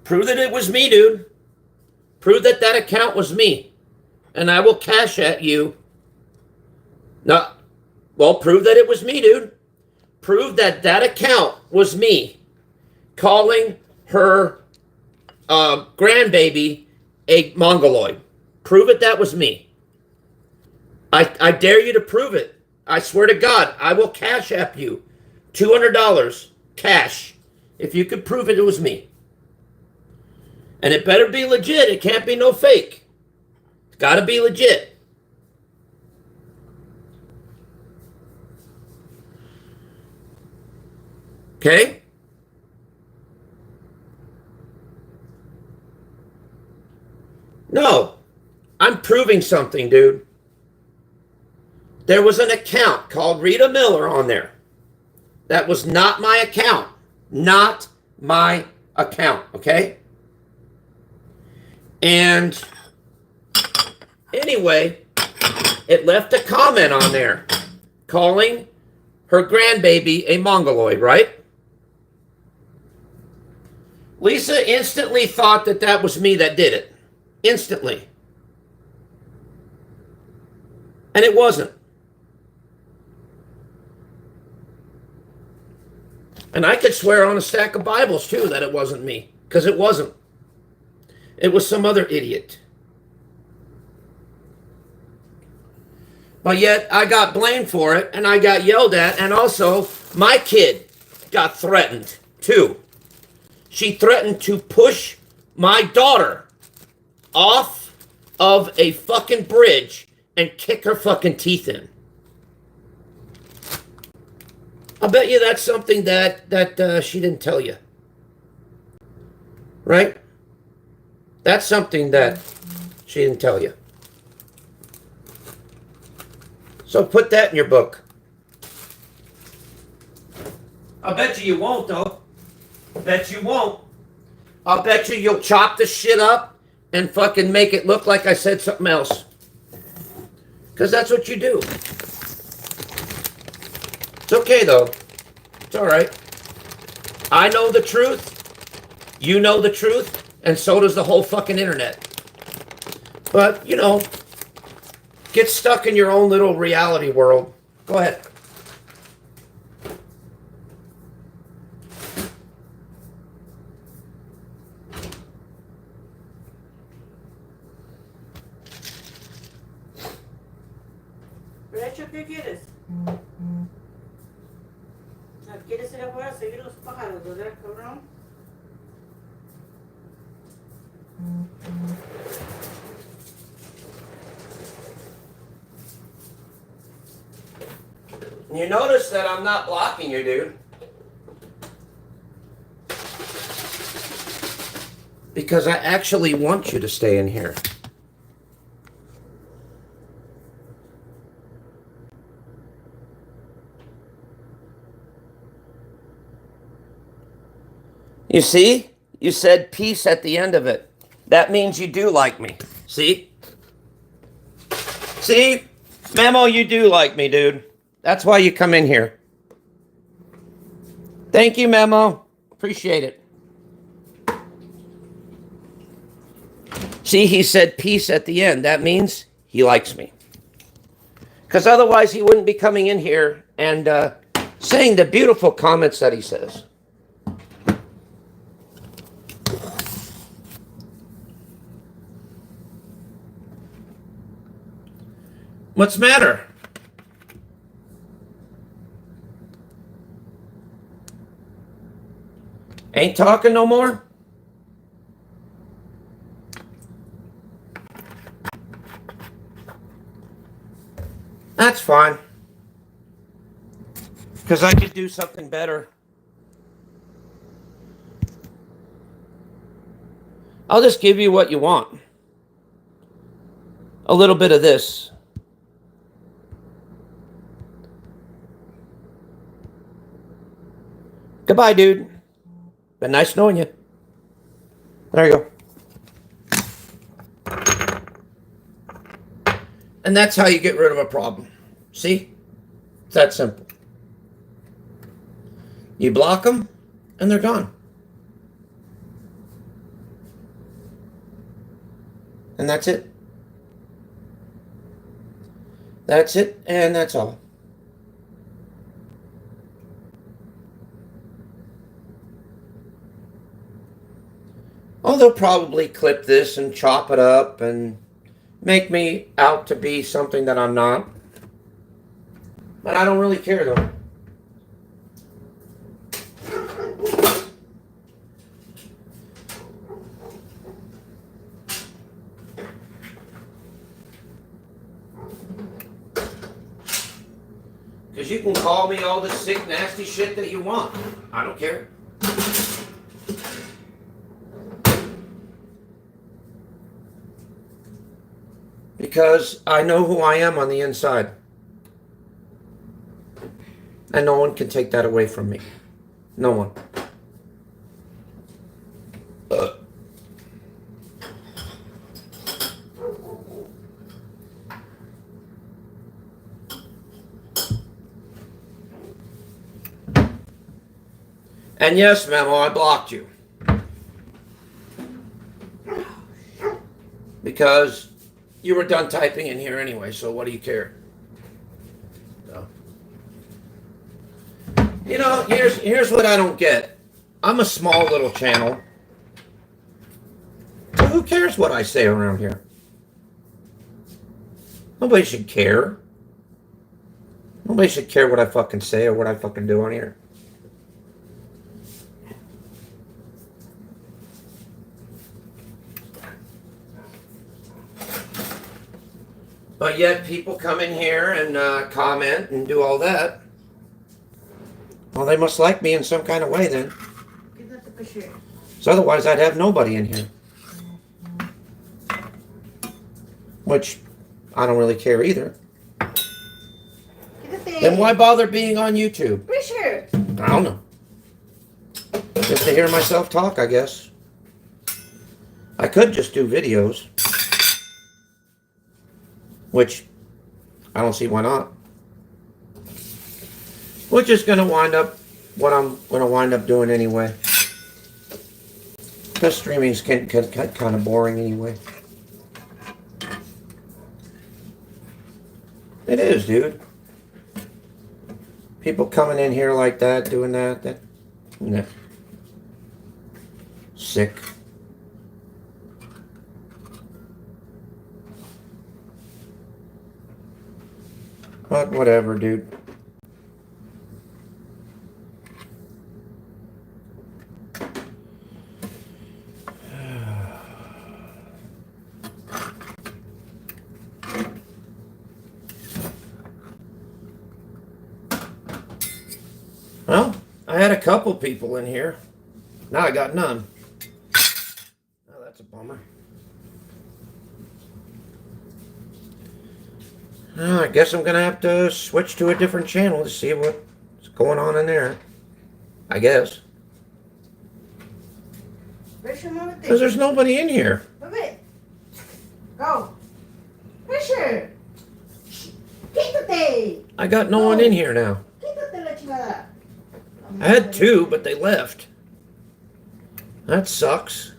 Prove that it was me, dude. Prove that that account was me. And I will Cash at you. No, well, prove that it was me, dude. Prove that that account was me calling her grandbaby a mongoloid. Prove it that was me. I dare you to prove it. I swear to God, I will Cash App you $200 cash if you could prove it was me. And it better be legit. It can't be no fake. It's got to be legit. Okay? No. I'm proving something, dude. There was an account called Rita Miller on there. That was not my account. Not my account, okay? And anyway, it left a comment on there calling her grandbaby a mongoloid, right? Lisa instantly thought that that was me that did it. Instantly. And it wasn't. And I could swear on a stack of Bibles too that it wasn't me, because it wasn't. It was some other idiot. But yet I got blamed for it and I got yelled at, and also my kid got threatened too. She threatened to push my daughter off of a fucking bridge and kick her fucking teeth in. I bet you that's something that she didn't tell you. Right? That's something that she didn't tell you. So put that in your book. I bet you won't, though. I bet you won't. I'll bet you'll chop the shit up and fucking make it look like I said something else. Because that's what you do. It's okay, though. It's all right. I know the truth. You know the truth. And so does the whole fucking internet. But, you know, get stuck in your own little reality world. Go ahead. hecho, ¿qué quieres? ¿Quieres ir afuera a seguir los pájaros, verdad, cabrón? You notice that I'm not blocking you, dude. Because I actually want you to stay in here. You see? You said peace at the end of it. That means you do like me. See? See? Memo, you do like me, dude. That's why you come in here. Thank you, Memo. Appreciate it. See, he said peace at the end. That means he likes me. Because otherwise he wouldn't be coming in here and saying the beautiful comments that he says. What's the matter? Ain't talking no more? That's fine. Because I could do something better. I'll just give you what you want. A little bit of this. Goodbye, dude. Been nice knowing you. There you go. And that's how you get rid of a problem. See? It's that simple. You block them, and they're gone. And that's it. That's it, and that's all. Oh, they'll probably clip this and chop it up and make me out to be something that I'm not. But I don't really care, though. Because you can call me all the sick, nasty shit that you want. I don't care. Because I know who I am on the inside. And no one can take that away from me. No one. And yes, Memo, I blocked you. Because you were done typing in here anyway, so what do you care? So. You know, here's what I don't get. I'm a small little channel. So who cares what I say around here? Nobody should care. Nobody should care what I fucking say or what I fucking do on here. But yet people come in here and comment and do all that. Well, they must like me in some kind of way then. So otherwise I'd have nobody in here. Which I don't really care either. Then why bother being on YouTube? I don't know. Just to hear myself talk, I guess. I could just do videos. Which, I don't see why not. Which is going to wind up what I'm going to wind up doing anyway. Because streaming's kind of boring anyway. It is, dude. People coming in here like that, doing that. Nah. Sick. But whatever, dude. Well, I had a couple people in here. Now I got none. Oh, that's a bummer. I guess I'm going to have to switch to a different channel to see what's going on in there. I guess. Pressure, muévete. Because there's nobody in here. Mueve. Go. Pressure. Quítate. I got no one in here now. Quítate la chingada. I had two, but they left. That sucks.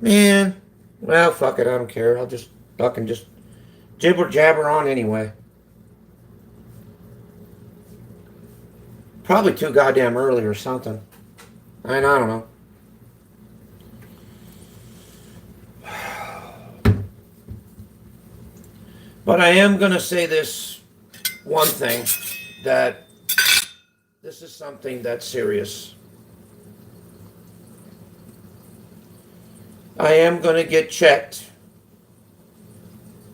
Man. Well, fuck it. I don't care. I'll just fucking just jibber jabber on anyway. Probably too goddamn early or something. I don't know. But I am going to say this one thing, that this is something that's serious. I am going to get checked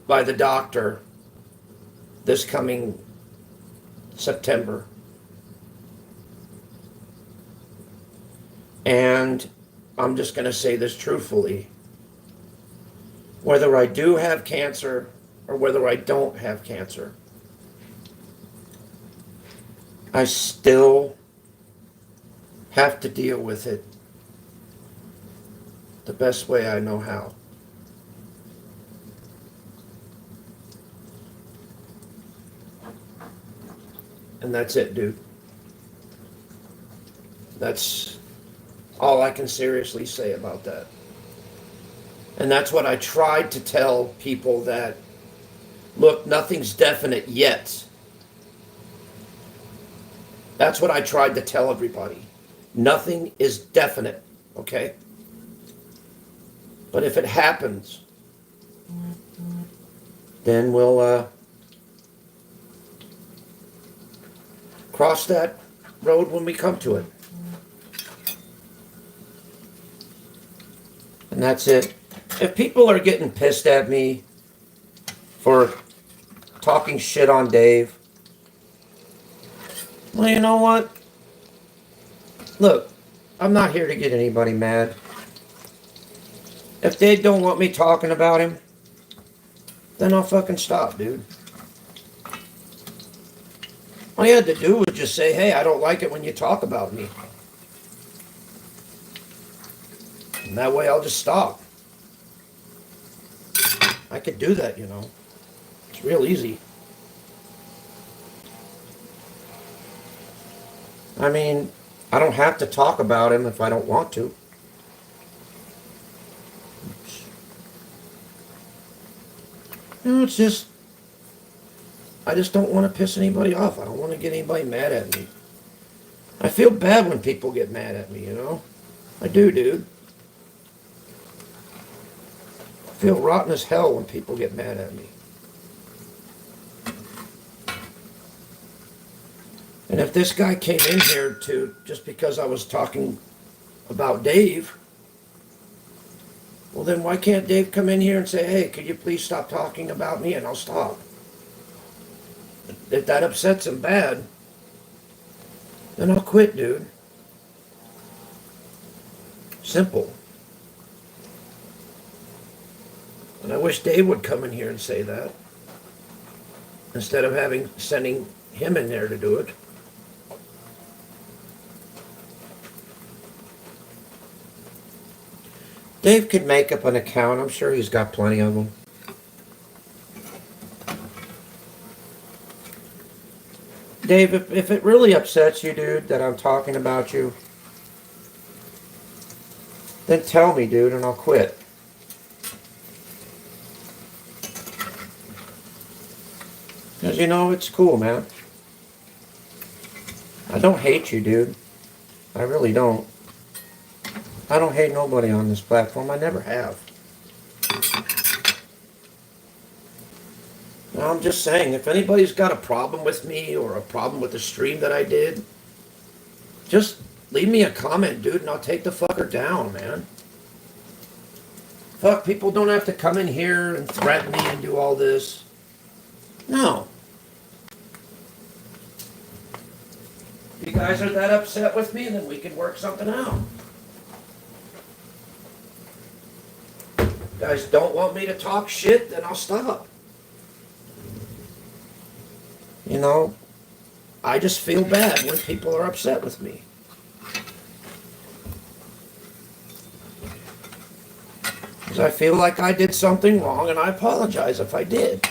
by the doctor this coming September. And I'm just going to say this truthfully. Whether I do have cancer or whether I don't have cancer, I still have to deal with it the best way I know how. And that's it, dude. That's all I can seriously say about that. And that's what I tried to tell people, that, look, nothing's definite yet. That's what I tried to tell everybody. Nothing is definite, okay? But if it happens, then we'll cross that road when we come to it. And that's it. If people are getting pissed at me for talking shit on Dave, well, you know what? Look, I'm not here to get anybody mad. If they don't want me talking about him, then I'll fucking stop, dude. All you had to do was just say, hey, I don't like it when you talk about me. And that way I'll just stop. I could do that, you know. It's real easy. I mean, I don't have to talk about him if I don't want to. You know, it's just, I just don't want to piss anybody off. I don't want to get anybody mad at me. I feel bad when people get mad at me, you know? I do, dude. I feel rotten as hell when people get mad at me. And if this guy came in here just because I was talking about Dave, well then why can't Dave come in here and say, hey, could you please stop talking about me, and I'll stop. If that upsets him bad, then I'll quit, dude. Simple. And I wish Dave would come in here and say that, instead of sending him in there to do it. Dave could make up an account. I'm sure he's got plenty of them. Dave, if it really upsets you, dude, that I'm talking about you, then tell me, dude, and I'll quit. Because, you know, it's cool, man. I don't hate you, dude. I really don't. I don't hate nobody on this platform. I never have. I'm just saying, if anybody's got a problem with me or a problem with the stream that I did, just leave me a comment, dude, and I'll take the fucker down, man. Fuck, people don't have to come in here and threaten me and do all this. No. If you guys are that upset with me, then we can work something out. If you guys don't want me to talk shit, then I'll stop. You know, I just feel bad when people are upset with me. Because I feel like I did something wrong, and I apologize if I did.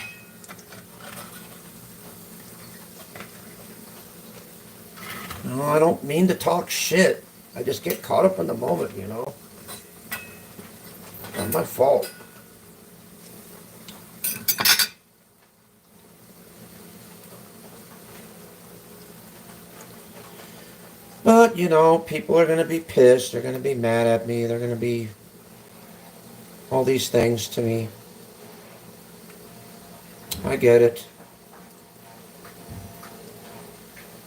No, I don't mean to talk shit. I just get caught up in the moment, you know. Not my fault. But, you know, people are going to be pissed. They're going to be mad at me. They're going to be all these things to me. I get it.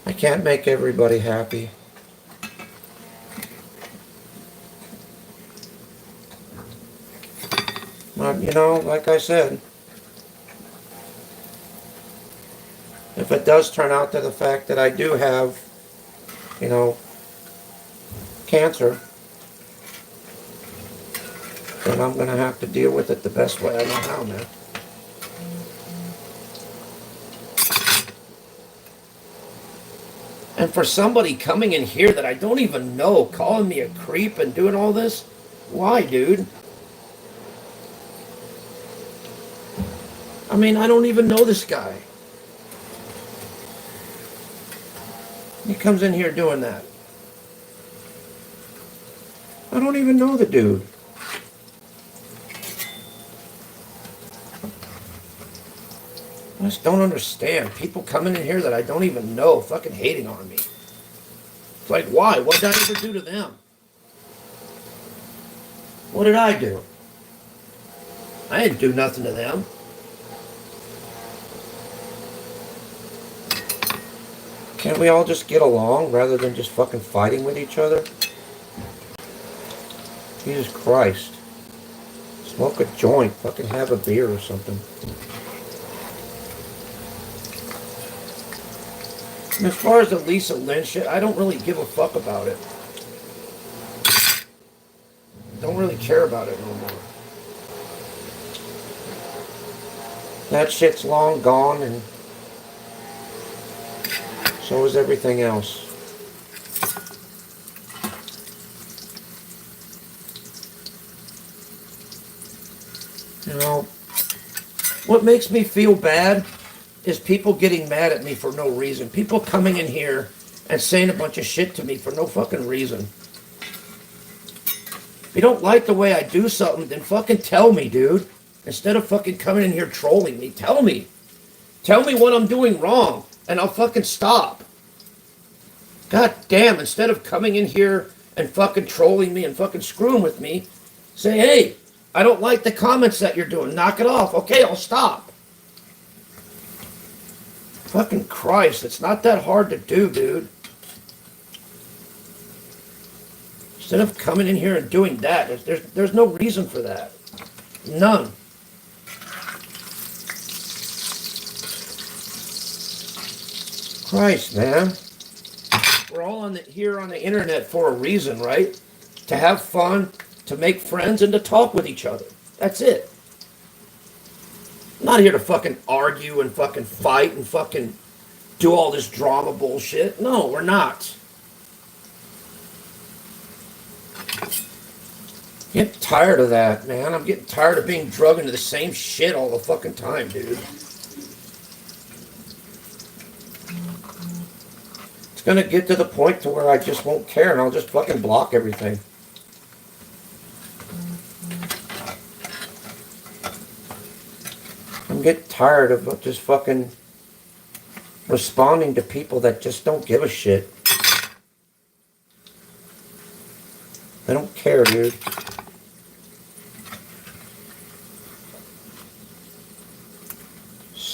I can't make everybody happy. But, you know, like I said, if it does turn out to the fact that I do have, you know, cancer, then I'm going to have to deal with it the best way I know how, man. And for somebody coming in here that I don't even know, calling me a creep and doing all this, why, dude? I mean, I don't even know this guy. He comes in here doing that. I don't even know the dude. I just don't understand. People coming in here that I don't even know fucking hating on me. It's like, why? What did I ever do to them? What did I do? I didn't do nothing to them. Can't we all just get along rather than just fucking fighting with each other? Jesus Christ. Smoke a joint. Fucking have a beer or something. And as far as the Lisa Lynn shit, I don't really give a fuck about it. Don't really care about it no more. That shit's long gone, and so is everything else. You know, what makes me feel bad is people getting mad at me for no reason. People coming in here and saying a bunch of shit to me for no fucking reason. If you don't like the way I do something, then fucking tell me, dude. Instead of fucking coming in here trolling me, tell me. Tell me what I'm doing wrong, and I'll fucking stop. God damn, instead of coming in here and fucking trolling me and fucking screwing with me, say, hey, I don't like the comments that you're doing. Knock it off. Okay, I'll stop. Fucking Christ, it's not that hard to do, dude. Instead of coming in here and doing that, there's no reason for that. None. Christ, man. We're all here on the internet for a reason, right? To have fun, to make friends, and to talk with each other. That's it. I'm not here to fucking argue and fucking fight and fucking do all this drama bullshit. No, we're not. Get tired of that, man. I'm getting tired of being drugged into the same shit all the fucking time, dude. It's gonna get to the point to where I just won't care and I'll just fucking block everything. I'm getting tired of just fucking responding to people that just don't give a shit. They don't care, dude.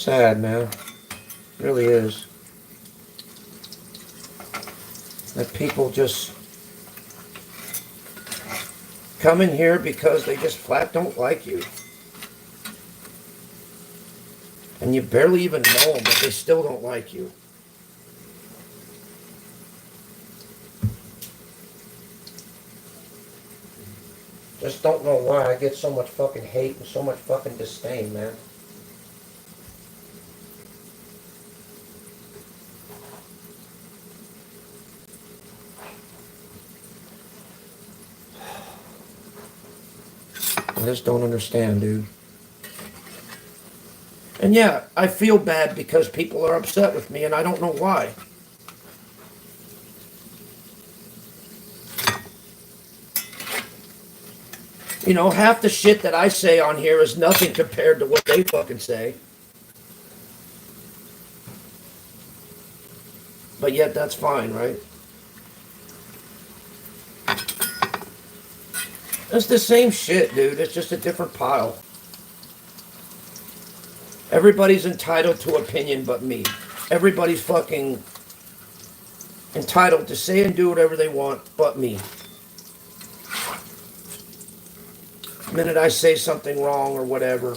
sad, man. Really is. That people just come in here because they just flat don't like you. And you barely even know them, but they still don't like you. Just don't know why I get so much fucking hate and so much fucking disdain, man. I just don't understand, dude. And yeah, I feel bad because people are upset with me and I don't know why. You know, half the shit that I say on here is nothing compared to what they fucking say. But yet that's fine, right? It's the same shit, dude. It's just a different pile. Everybody's entitled to opinion but me. Everybody's fucking entitled to say and do whatever they want but me. The minute I say something wrong or whatever,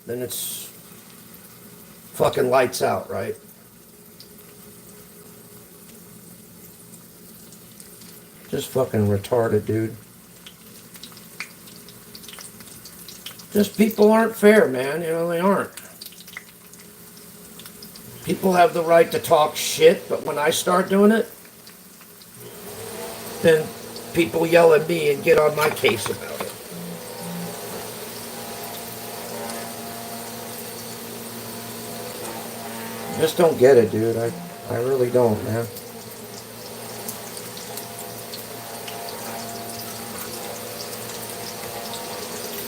then it's fucking lights out, right? Just fucking retarded, dude. Just people aren't fair, man. You know, they aren't. People have the right to talk shit, but when I start doing it, then people yell at me and get on my case about it. Just don't get it, dude. I really don't, man.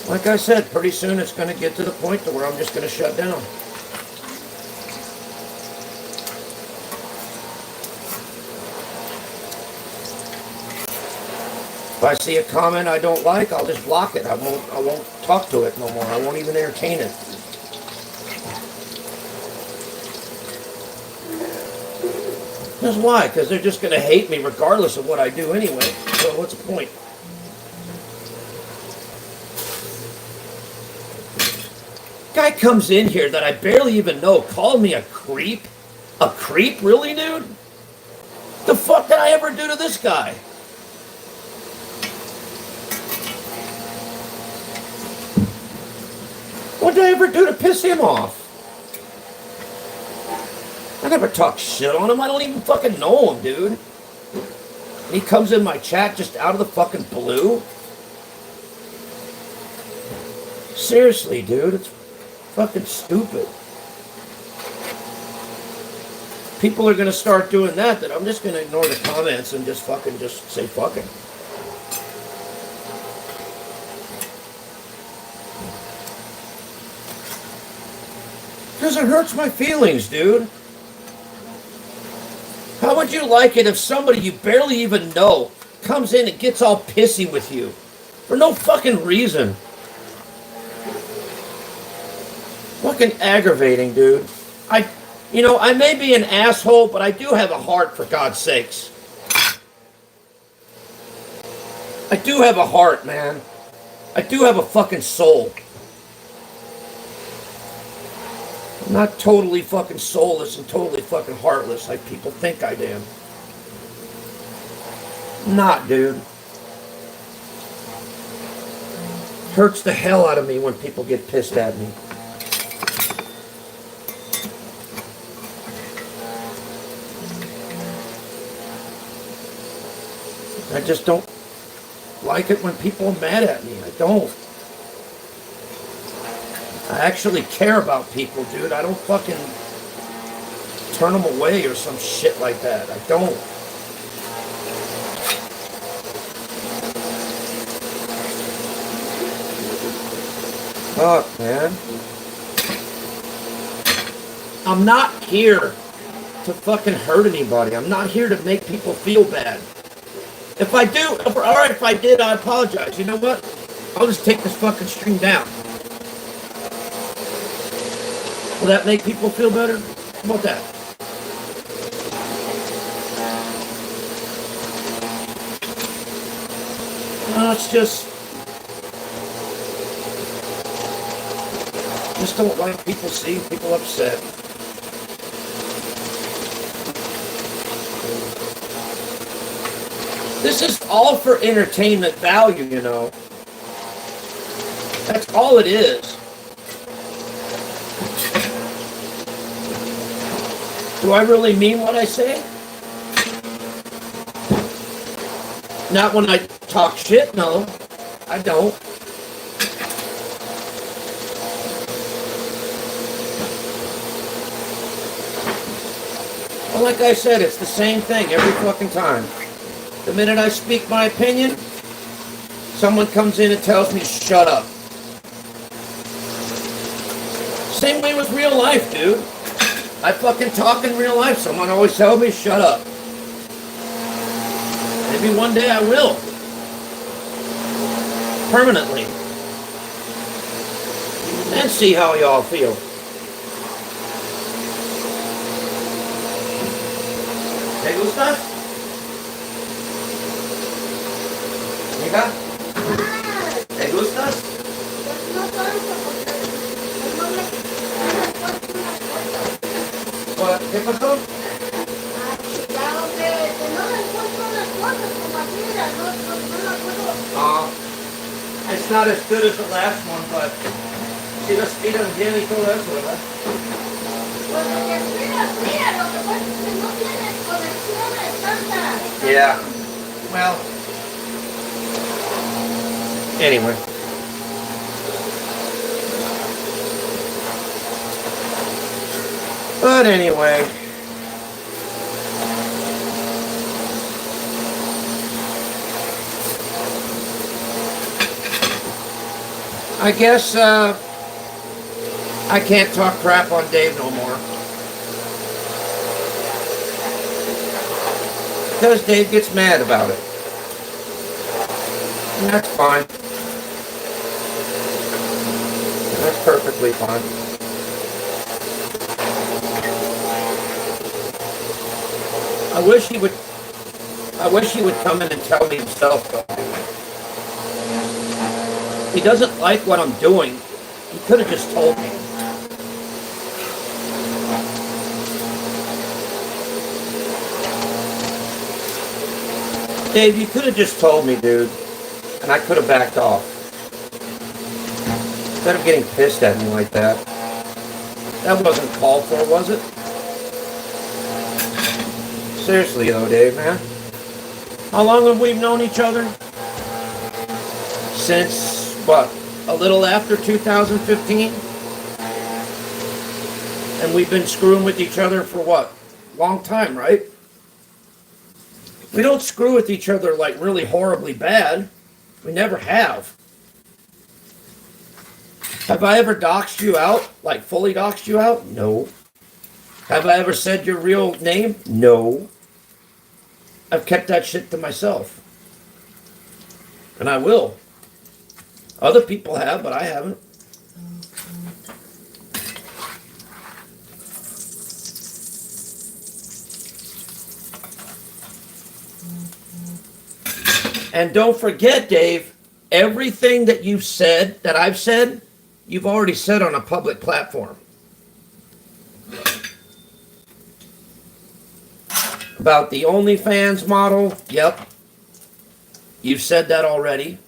Like I said, pretty soon it's going to get to the point to where I'm just going to shut down. If I see a comment I don't like, I'll just block it. I won't talk to it no more. I won't even entertain it. That's why, because they're just going to hate me regardless of what I do anyway. So what's the point? Guy comes in here that I barely even know, called me a creep. A creep? Really, dude? The fuck did I ever do to this guy? What did I ever do to piss him off? I never talk shit on him. I don't even fucking know him, dude. And he comes in my chat just out of the fucking blue. Seriously, dude, it's fucking stupid. People are gonna start doing that, then I'm just gonna ignore the comments and just say fucking. Because it hurts my feelings, dude. How would you like it if somebody you barely even know comes in and gets all pissy with you for no fucking reason? Fucking aggravating, dude. I may be an asshole, but I do have a heart, for God's sakes. I do have a heart, man. I do have a fucking soul. I'm not totally fucking soulless and totally fucking heartless like people think I am. I'm not, dude. Hurts the hell out of me when people get pissed at me. I just don't like it when people are mad at me. I don't. I actually care about people, dude. I don't fucking turn them away or some shit like that. I don't. Fuck, man. I'm not here to fucking hurt anybody. I'm not here to make people feel bad. If I do, or if I did, I apologize. You know what? I'll just take this fucking stream down. Will that make people feel better? How about that? No, it's just don't like people seeing people upset. This is all for entertainment value, you know. That's all it is. Do I really mean what I say? Not when I talk shit, no. I don't. Well, like I said, it's the same thing every fucking time. The minute I speak my opinion, someone comes in and tells me, shut up. Same way with real life, dude. I fucking talk in real life. Someone always tells me, shut up. Maybe one day I will. Permanently. And see how y'all feel. ¿Te gusta? Mija? ¿Te gusta? No tanto, porque no me puesto unas cosas. ¿Qué pasó? Claro que no me puesto unas cosas, compañera, no me acuerdo. It's not as good as the last one, but si las tiras bien y todo eso, ¿verdad? Pues lo que mira, lo que pasa es que no tienes conexiones tantas. Yeah. Well. Anyway. But anyway. I guess I can't talk crap on Dave no more. Because Dave gets mad about it. And that's fine. That's perfectly fine. I wish he would come in and tell me himself though. He doesn't like what I'm doing. He could have just told me. Dave, you could have just told me, dude, and I could have backed off. Instead of getting pissed at me like that. That wasn't called for, was it? Seriously though, Dave, man. How long have we known each other? Since, what, a little after 2015? And we've been screwing with each other for what? Long time, right? We don't screw with each other like really horribly bad. We never have. Have I ever doxed you out? Like fully doxed you out? No. Have I ever said your real name? No. I've kept that shit to myself. And I will. Other people have, but I haven't. And don't forget, Dave, everything that you've said, that I've said, you've already said on a public platform. About the OnlyFans model, yep. You've said that already.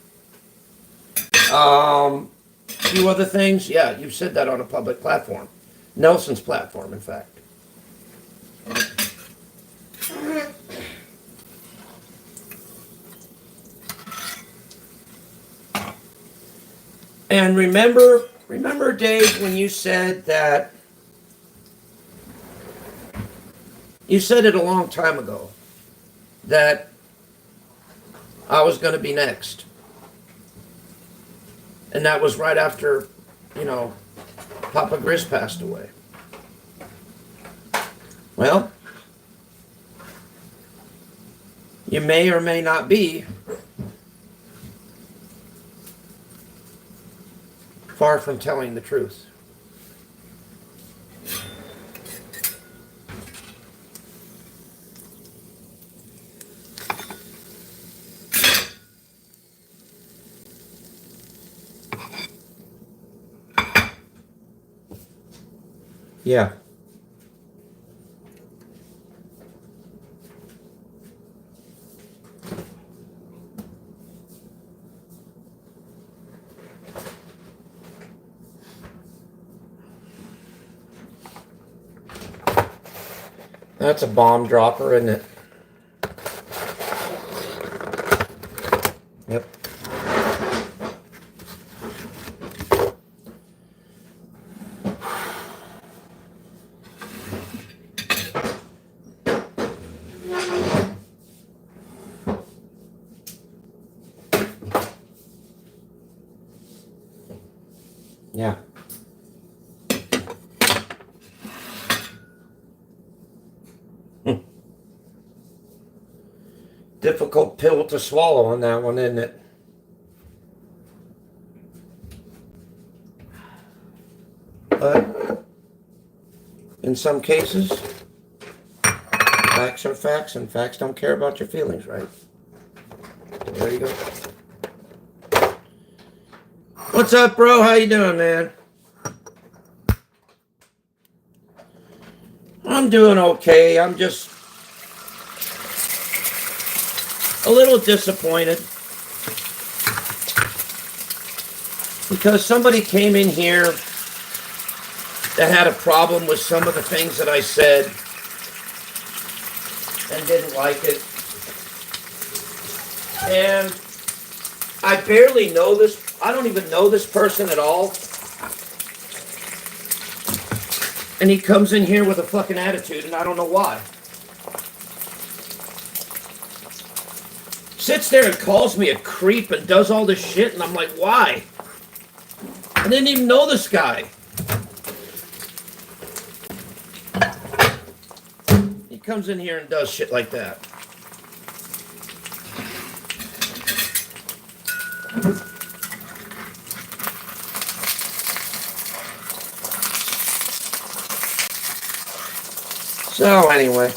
A few other things, yeah, you've said that on a public platform. Nelson's platform, in fact. And remember, Dave, when you said that, you said it a long time ago, that I was going to be next. And that was right after, Papa Grizz passed away. Well, you may or may not be. Far from telling the truth. Yeah. That's a bomb dropper, isn't it? Yep. Yeah. Difficult pill to swallow on that one, isn't it? But in some cases, facts are facts, and facts don't care about your feelings, right? There you go. What's up, bro? How you doing, man? I'm doing okay. I'm just a little disappointed because somebody came in here that had a problem with some of the things that I said and didn't like it. And I barely know this. I don't even know this person at all. And he comes in here with a fucking attitude, and I don't know why. Sits there and calls me a creep and does all this shit, and I'm like, why? I didn't even know this guy. He comes in here and does shit like that. So anyway.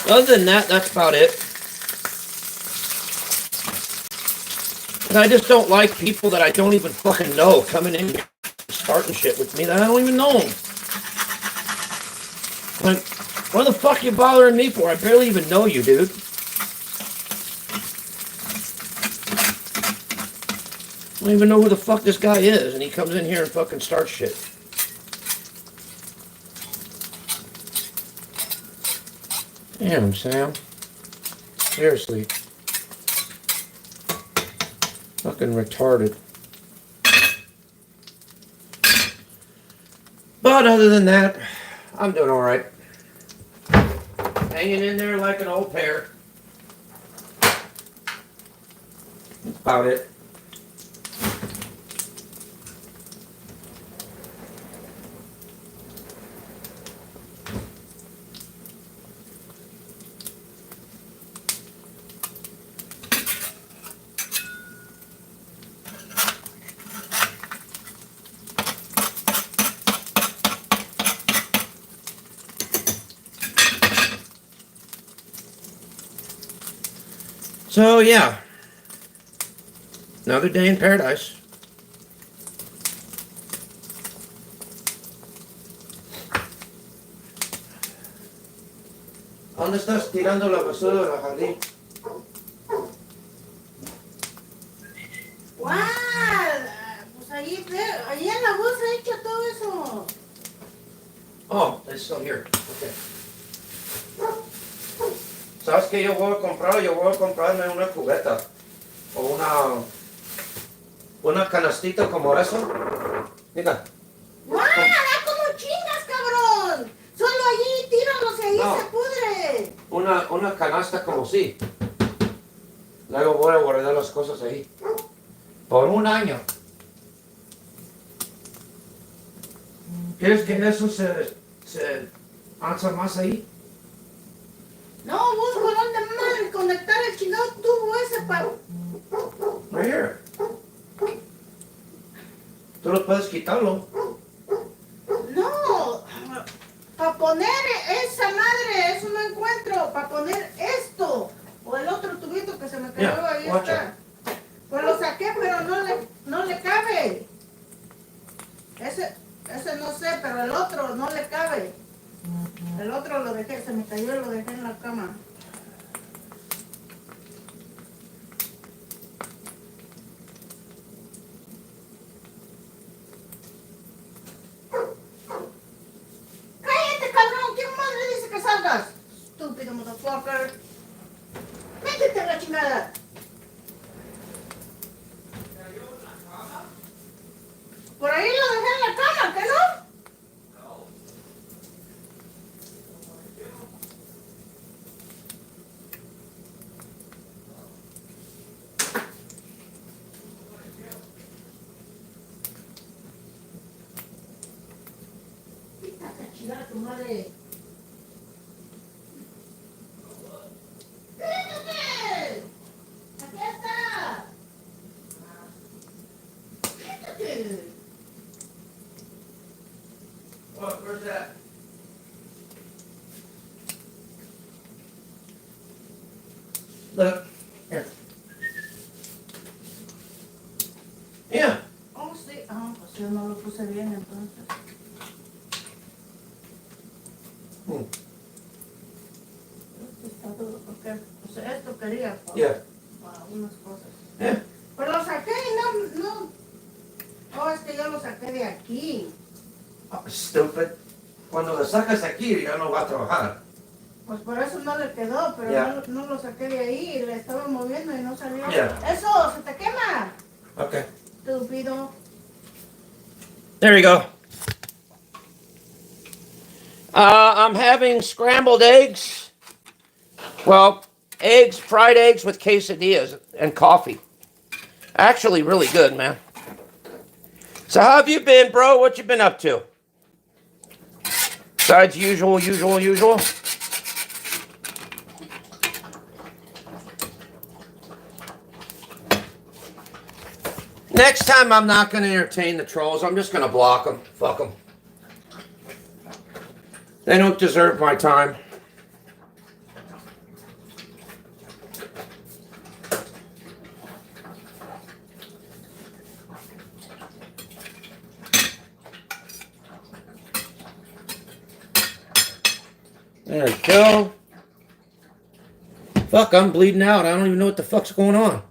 Other than that, that's about it. And I just don't like people that I don't even fucking know coming in here starting shit with me that I don't even know them. Like, what the fuck are you bothering me for? I barely even know you, dude. I don't even know who the fuck this guy is, and he comes in here and fucking starts shit. Damn, Sam. Seriously. Fucking retarded. But other than that, I'm doing alright. Hanging in there like an old pear. That's about it. So, yeah. Another day in paradise. ¿Dónde estás tirando la basura, Jardín? ¡Guau! Pues allí en la bolsa he hecho todo eso. Oh, it's still here. Okay. ¿Sabes qué yo voy a comprar? Yo voy a comprarme una cubeta. O una canastita como esa. Mira. ¡Guau! ¡Da como chingas, cabrón! Solo allí, tíralos y ahí No. se pudre. Una canasta como sí. Luego voy a guardar las cosas ahí. Por un año. ¿Quieres que eso se alza más ahí? No, busco dónde madre conectar el chingado tubo ese para... Right here. Tú lo puedes quitarlo. No, para poner esa madre, eso no encuentro. Para poner esto. O el otro tubito que se me cayó, Yeah, ahí watch está. Pues lo saqué, pero no le cabe. Ese no sé, pero el otro no le cabe. El otro lo dejé, se me cayó y lo dejé en la cama. ¡Cállate, cabrón! ¿Quién más le dice que salgas? Estúpido motherfucker. ¡Métete a la chingada! Por ahí lo dejé en la cama, ¿qué no? Quítate a chingar a tu madre. ¡Quítate! ¡Aquí está! ¡Quítate! What? Where's that? Look. Here. Yeah. Oh, sí. Ah, pues yo no lo puse bien entonces. Esto está duro porque pues esto quería para unas cosas. Yeah. Pero lo saqué y no. Oh, es que yo lo saqué de aquí. Oh, stupid. Cuando lo sacas aquí ya no va a trabajar. Pues por eso no le quedó, pero Ya. no lo saqué de ahí. Le estaba moviendo y no salió. Ya. ¡Eso! ¡Se te quema! Okay. Estúpido. There you go. I'm having scrambled eggs. Well, eggs, fried eggs with quesadillas and coffee. Actually, really good, man. So how have you been, bro? What you been up to? Besides usual. Next time, I'm not going to entertain the trolls. I'm just going to block them. Fuck them. They don't deserve my time. There we go. Fuck, I'm bleeding out. I don't even know what the fuck's going on.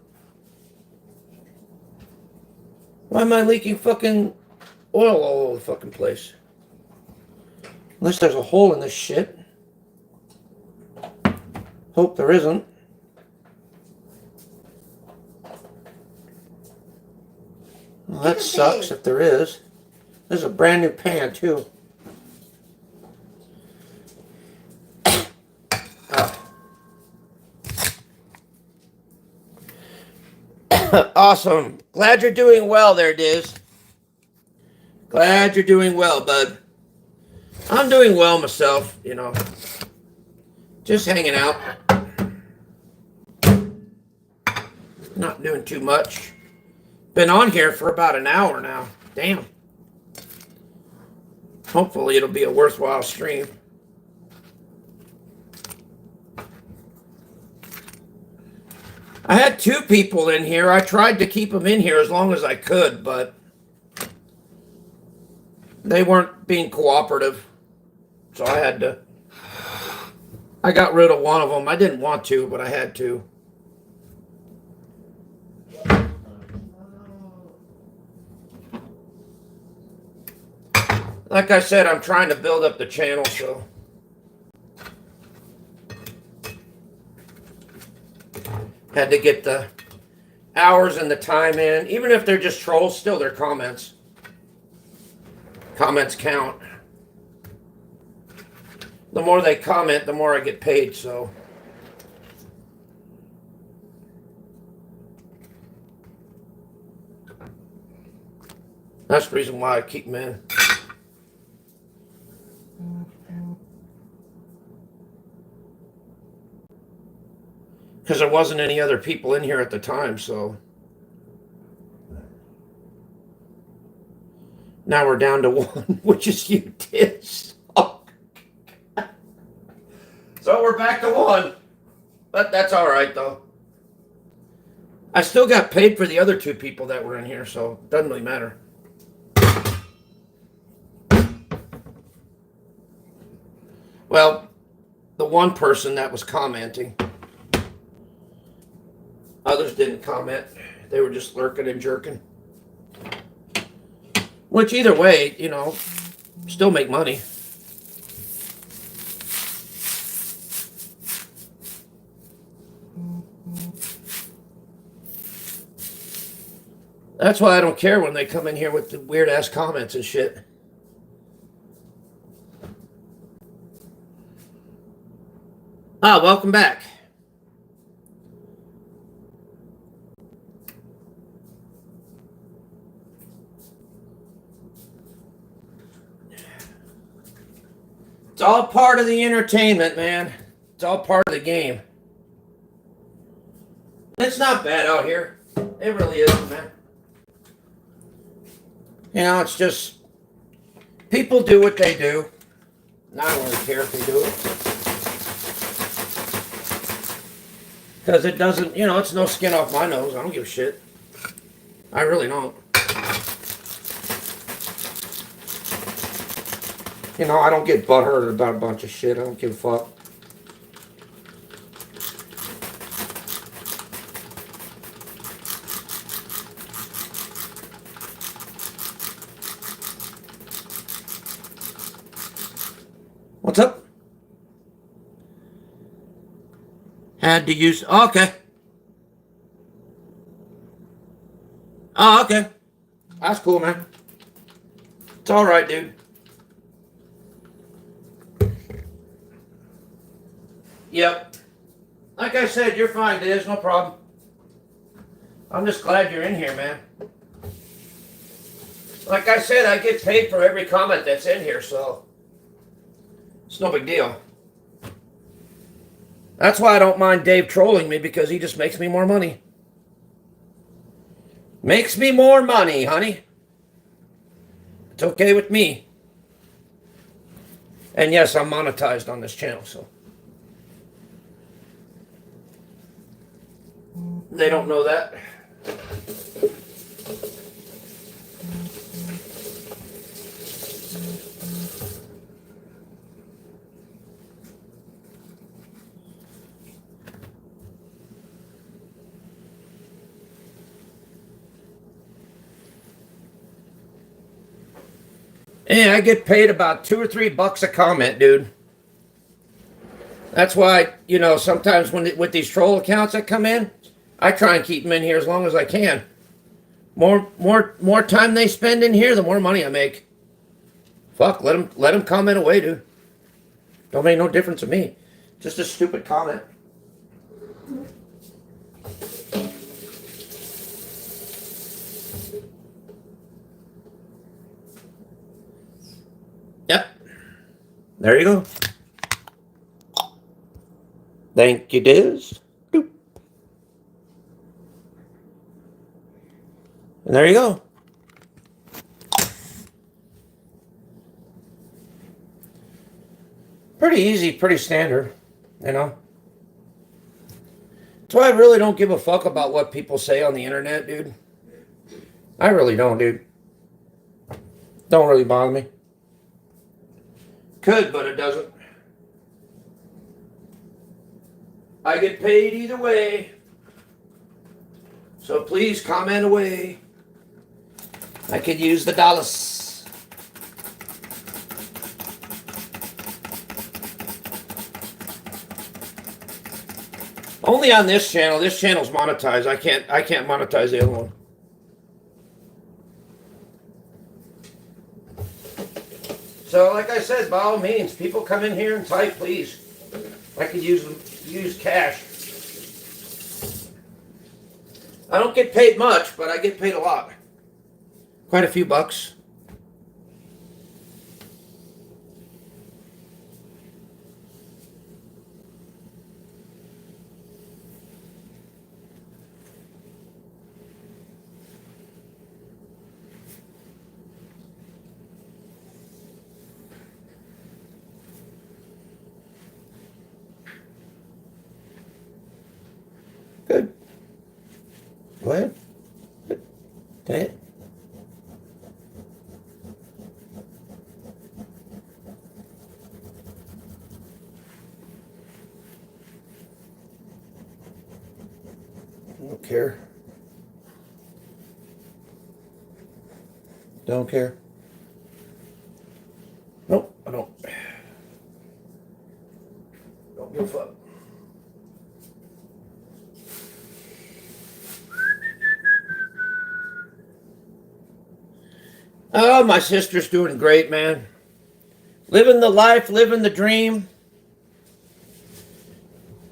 Why am I leaking fucking oil all over the fucking place? Unless there's a hole in this shit. Hope there isn't. Well, that sucks if there is. This is a brand new pan, too. Awesome. Glad you're doing well there, Diz. Glad you're doing well, bud. I'm doing well myself, you know. Just hanging out. Not doing too much. Been on here for about an hour now. Damn. Hopefully it'll be a worthwhile stream. I had 2 people in here. I tried to keep them in here as long as I could, but they weren't being cooperative. So I got rid of one of them. I didn't want to, but I had to. Like I said, I'm trying to build up the channel, so. Had to get the hours and the time in. Even if they're just trolls, still they're comments. Comments count. The more they comment, the more I get paid, so. That's the reason why I keep them in. Because there wasn't any other people in here at the time, so. Now we're down to 1, which is you, Tiz. Oh. So we're back to 1. But that's all right, though. I still got paid for the other 2 people that were in here, so it doesn't really matter. Well, the one person that was commenting. Others didn't comment. They were just lurking and jerking. Which either way, you know, still make money. That's why I don't care when they come in here with the weird ass comments and shit. Ah, welcome back. It's all part of the entertainment, man. It's all part of the game. It's not bad out here. It really isn't, man. You know, it's just people do what they do. And I don't really care if they do it. Because it doesn't, you know, it's no skin off my nose. I don't give a shit. I really don't. You know, I don't get butthurt about a bunch of shit. I don't give a fuck. What's up? Had to use... Oh, okay. Oh, okay. That's cool, man. It's alright, dude. Yep. Like I said, you're fine, Diz. No problem. I'm just glad you're in here, man. Like I said, I get paid for every comment that's in here, so... It's no big deal. That's why I don't mind Dave trolling me, because he just makes me more money. Makes me more money, honey. It's okay with me. And yes, I'm monetized on this channel, so. They don't know that. Yeah, I get paid about $2 or $3 a comment, dude. That's why, you know, sometimes when with these troll accounts that come in, I try and keep them in here as long as I can. More time they spend in here, the more money I make. Fuck, let them comment away, dude. Don't make no difference to me. Just a stupid comment. Yep. There you go. Thank you, Diz. Doop. And there you go. Pretty easy, pretty standard, you know. That's why I really don't give a fuck about what people say on the internet, dude. I really don't, dude. Don't really bother me. Could, but it doesn't. I get paid either way. So please comment away. I could use the dollars. Only on this channel. This channel's monetized. I can't monetize the other one. So, like I said, by all means, people come in here and type, please. I could use cash. I don't get paid much, but I get paid a lot. Quite a few bucks. Good. care. Don't care. Nope, I don't. Don't give a fuck. Oh, my sister's doing great, man. Living the life, living the dream.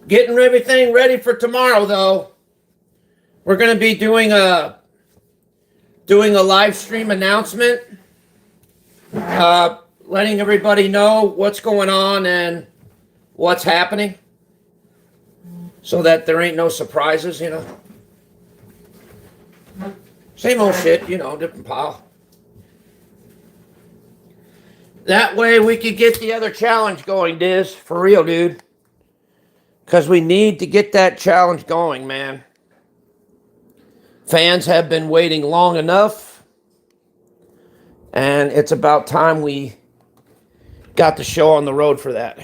Getting everything ready for tomorrow, though. We're going to be doing a live stream announcement, letting everybody know what's going on and what's happening, so that there ain't no surprises, you know. Same old shit, you know, different pile. That way we could get the other challenge going, Diz. For real, dude. Because we need to get that challenge going, man. Fans have been waiting long enough. And it's about time we got the show on the road for that.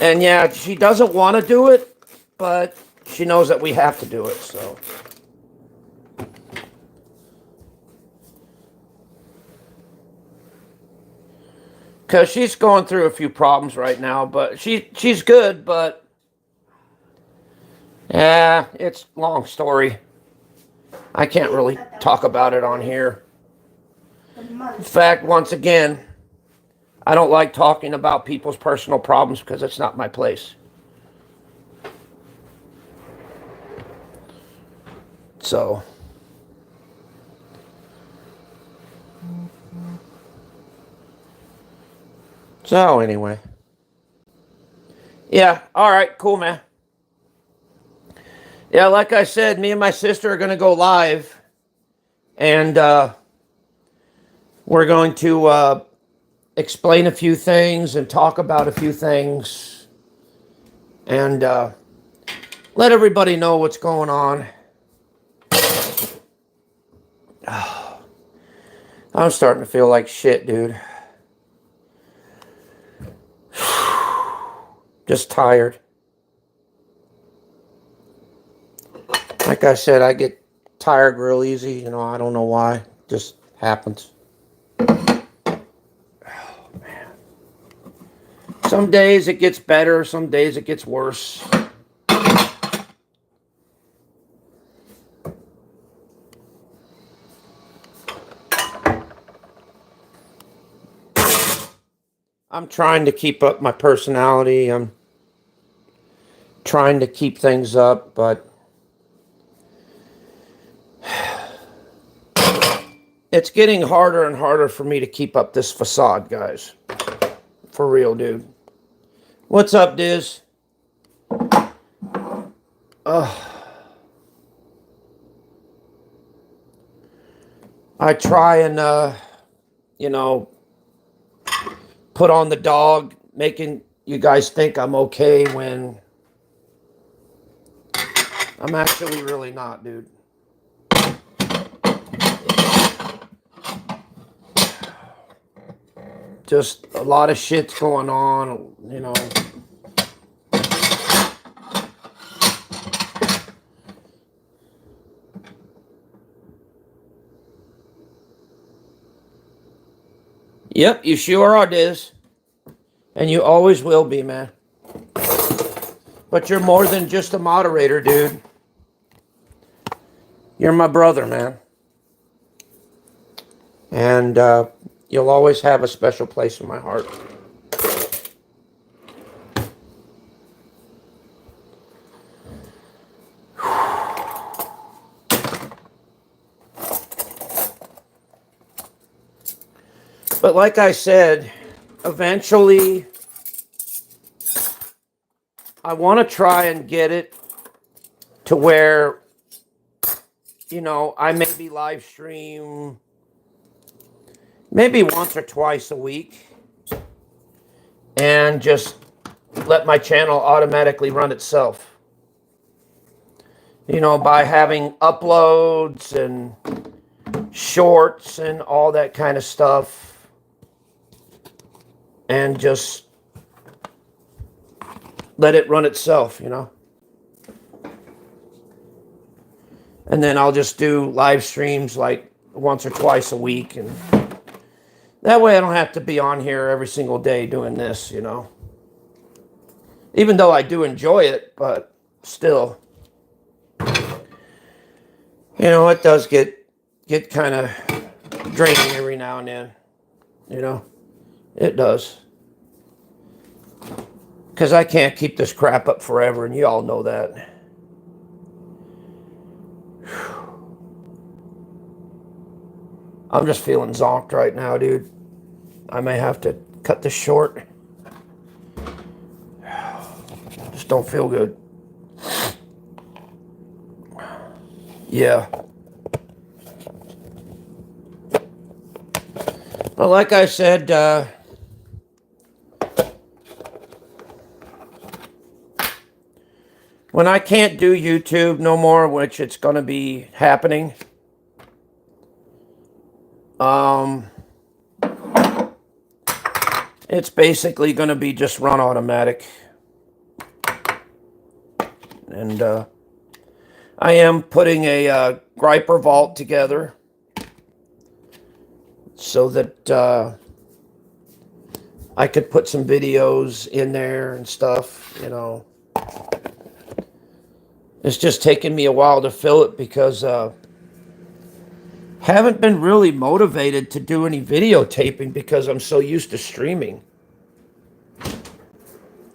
And yeah, she doesn't want to do it, but she knows that we have to do it, so. Because she's going through a few problems right now, but she's good, but yeah, it's a long story. I can't really talk about it on here. In fact, once again, I don't like talking about people's personal problems because it's not my place. So. So anyway. Yeah, all right, cool, man. Yeah, like I said, me and my sister are going to go live. And we're going to explain a few things and talk about a few things. And let everybody know what's going on. Oh, I'm starting to feel like shit, dude. Just tired. Like I said, I get tired real easy. You know, I don't know why. Just happens. Oh, man. Some days it gets better. Some days it gets worse. I'm trying to keep up my personality. I'm trying to keep things up, but it's getting harder and harder for me to keep up this facade, guys. For real, dude. What's up, Diz? I try and, you know, put on the dog, making you guys think I'm okay when I'm actually really not, dude. Just a lot of shit's going on, you know. Yep, you sure are, Diz. And you always will be, man. But you're more than just a moderator, dude. You're my brother, man. And you'll always have a special place in my heart. But like I said, eventually I want to try and get it to where, you know, I maybe live stream maybe once or twice a week and just let my channel automatically run itself. You know, by having uploads and shorts and all that kind of stuff. And just let it run itself, you know. And then I'll just do live streams like once or twice a week. And that way I don't have to be on here every single day doing this, you know. Even though I do enjoy it, but still. You know, it does get kind of draining every now and then. You know, it does. Because I can't keep this crap up forever, and you all know that. I'm just feeling zonked right now, dude. I may have to cut this short. Just don't feel good. Yeah. Well, like I said, when I can't do YouTube no more, which it's going to be happening, it's basically going to be just run automatic. And I am putting a Griper vault together so that I could put some videos in there and stuff, you know. It's just taken me a while to fill it because haven't been really motivated to do any videotaping because I'm so used to streaming.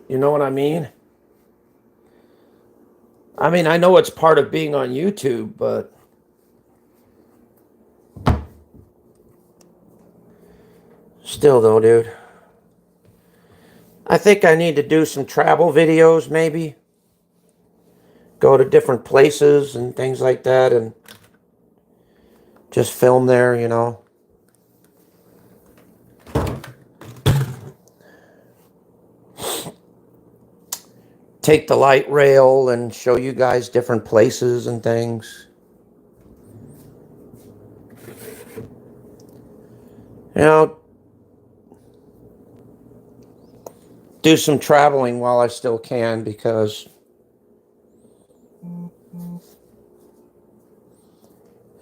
You know what I mean? I mean, I know it's part of being on YouTube, but still though, dude. I think I need to do some travel videos, maybe. Go to different places and things like that and just film there, you know. Take the light rail and show you guys different places and things. You know, do some traveling while I still can because,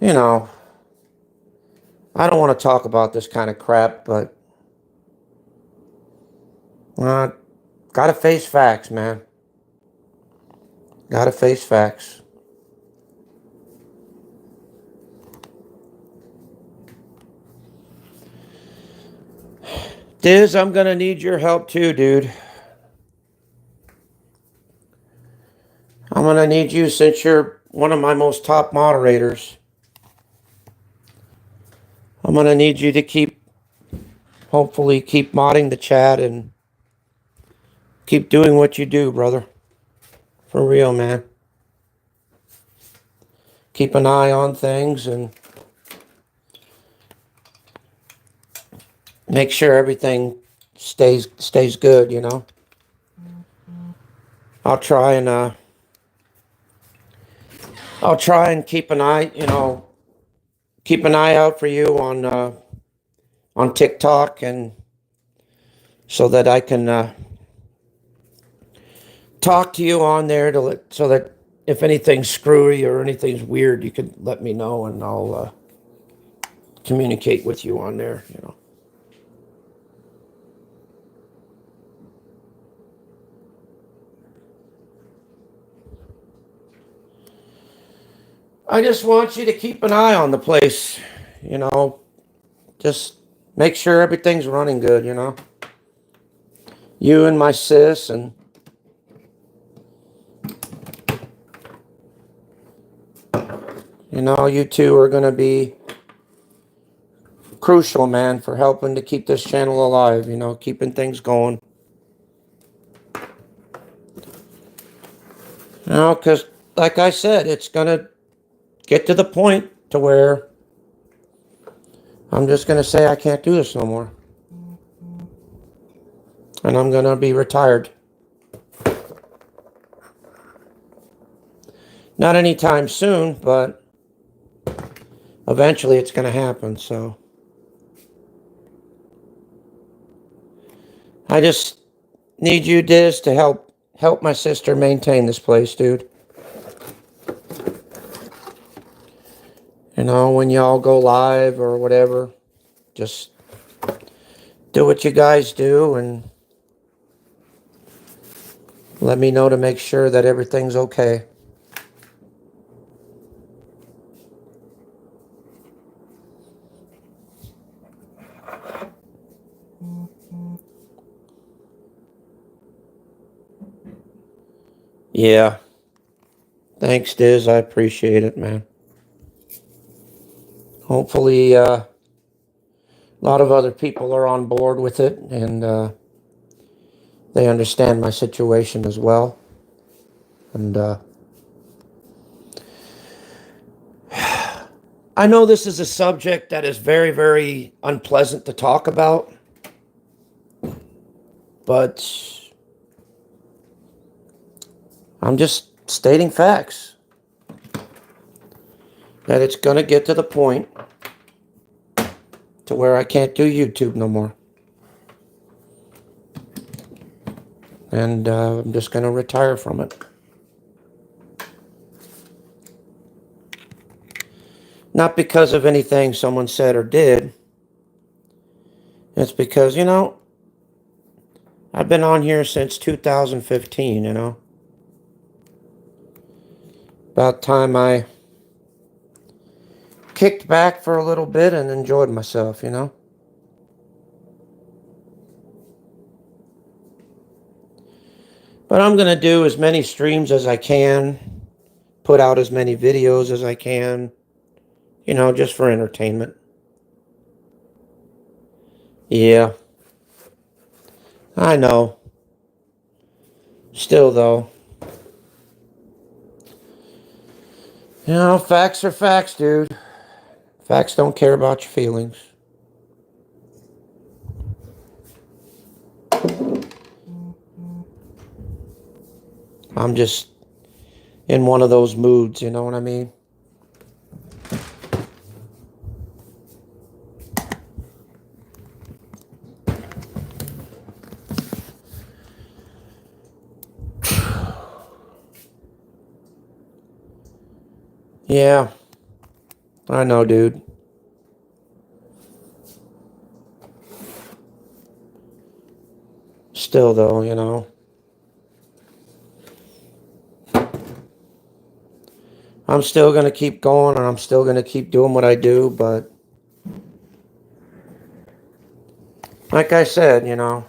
you know, I don't want to talk about this kind of crap, but gotta face facts, man. Gotta face facts. Diz, I'm gonna need your help too, dude. I'm gonna need you since you're one of my most top moderators. I'm gonna need you to hopefully keep modding the chat and keep doing what you do, brother. For real, man. Keep an eye on things and make sure everything stays good, you know. I'll try and keep an eye, you know, keep an eye out for you on TikTok, and so that I can talk to you on there so that if anything's screwy or anything's weird, you can let me know and I'll communicate with you on there, you know. I just want you to keep an eye on the place, you know. Just make sure everything's running good, you know. You and my sis and you know, you two are going to be crucial, man, for helping to keep this channel alive, you know, keeping things going. You know, because, like I said, it's going to get to the point to where I'm just going to say I can't do this no more. And I'm going to be retired. Not anytime soon, but eventually it's going to happen, so. I just need you, Diz, to help my sister maintain this place, dude. You know, when y'all go live or whatever, just do what you guys do and let me know to make sure that everything's okay. Yeah. Thanks, Diz. I appreciate it, man. Hopefully, a lot of other people are on board with it and they understand my situation as well. And I know this is a subject that is very, very unpleasant to talk about, but I'm just stating facts. That it's going to get to the point to where I can't do YouTube no more. And I'm just going to retire from it. Not because of anything someone said or did. It's because, you know, I've been on here since 2015, you know. About time I kicked back for a little bit and enjoyed myself, you know. But I'm going to do as many streams as I can, put out as many videos as I can, you know, just for entertainment. Yeah. I know. Still, though. You know, facts are facts, dude. Facts don't care about your feelings. I'm just in one of those moods, you know what I mean? Yeah, I know, dude. Still, though, you know. I'm still going to keep going and I'm still going to keep doing what I do, but like I said, you know,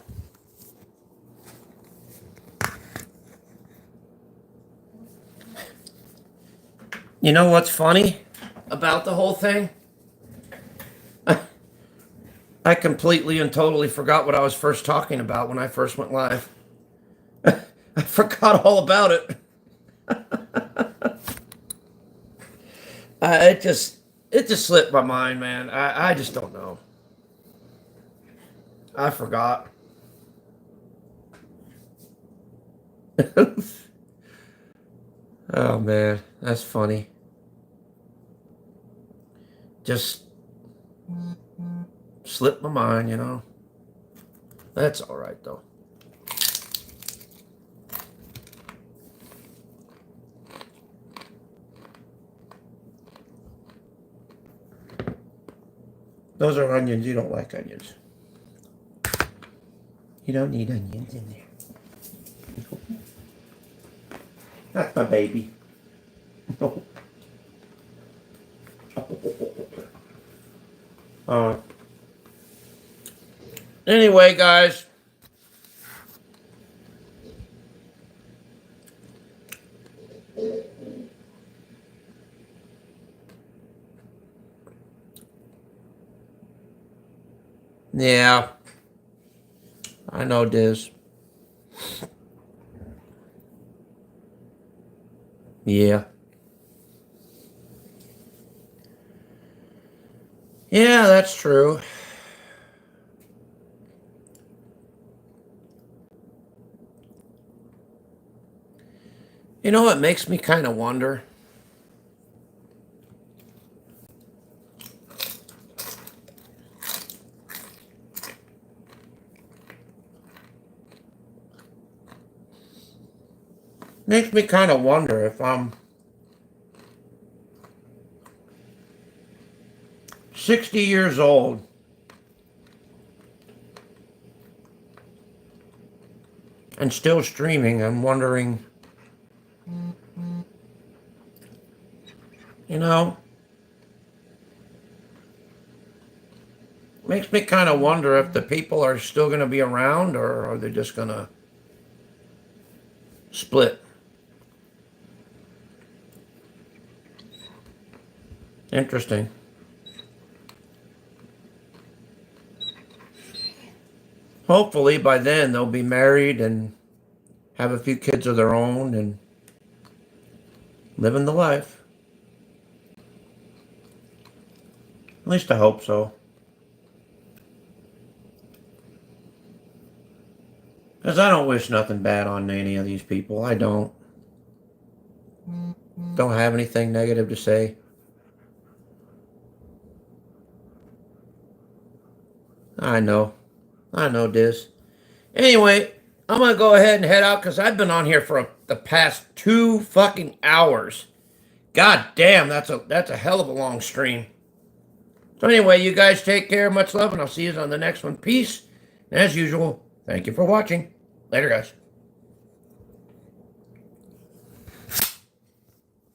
you know what's funny about the whole thing? I completely and totally forgot what I was first talking about when I first went live. I forgot all about it. It just slipped my mind, man. I just don't know. I forgot. Oh man, that's funny. Just slipped my mind, you know. That's all right though. Those are onions. You don't like onions. You don't need onions in there. That's my baby. uh, anyway, guys. Yeah. I know, Diz. Yeah. Yeah, that's true. You know what makes me kind of wonder? Makes me kind of wonder if I'm 60 years old. And still streaming. I'm wondering, you know, makes me kind of wonder if the people are still going to be around or are they just going to split. Interesting. Hopefully by then they'll be married and have a few kids of their own and living the life. At least I hope so. Because I don't wish nothing bad on any of these people. I don't. Don't have anything negative to say. I know, Diz. Anyway, I'm going to go ahead and head out because I've been on here for the past 2 fucking hours. God damn, that's a hell of a long stream. So anyway, you guys take care. Much love, and I'll see you on the next one. Peace. And as usual, thank you for watching. Later, guys.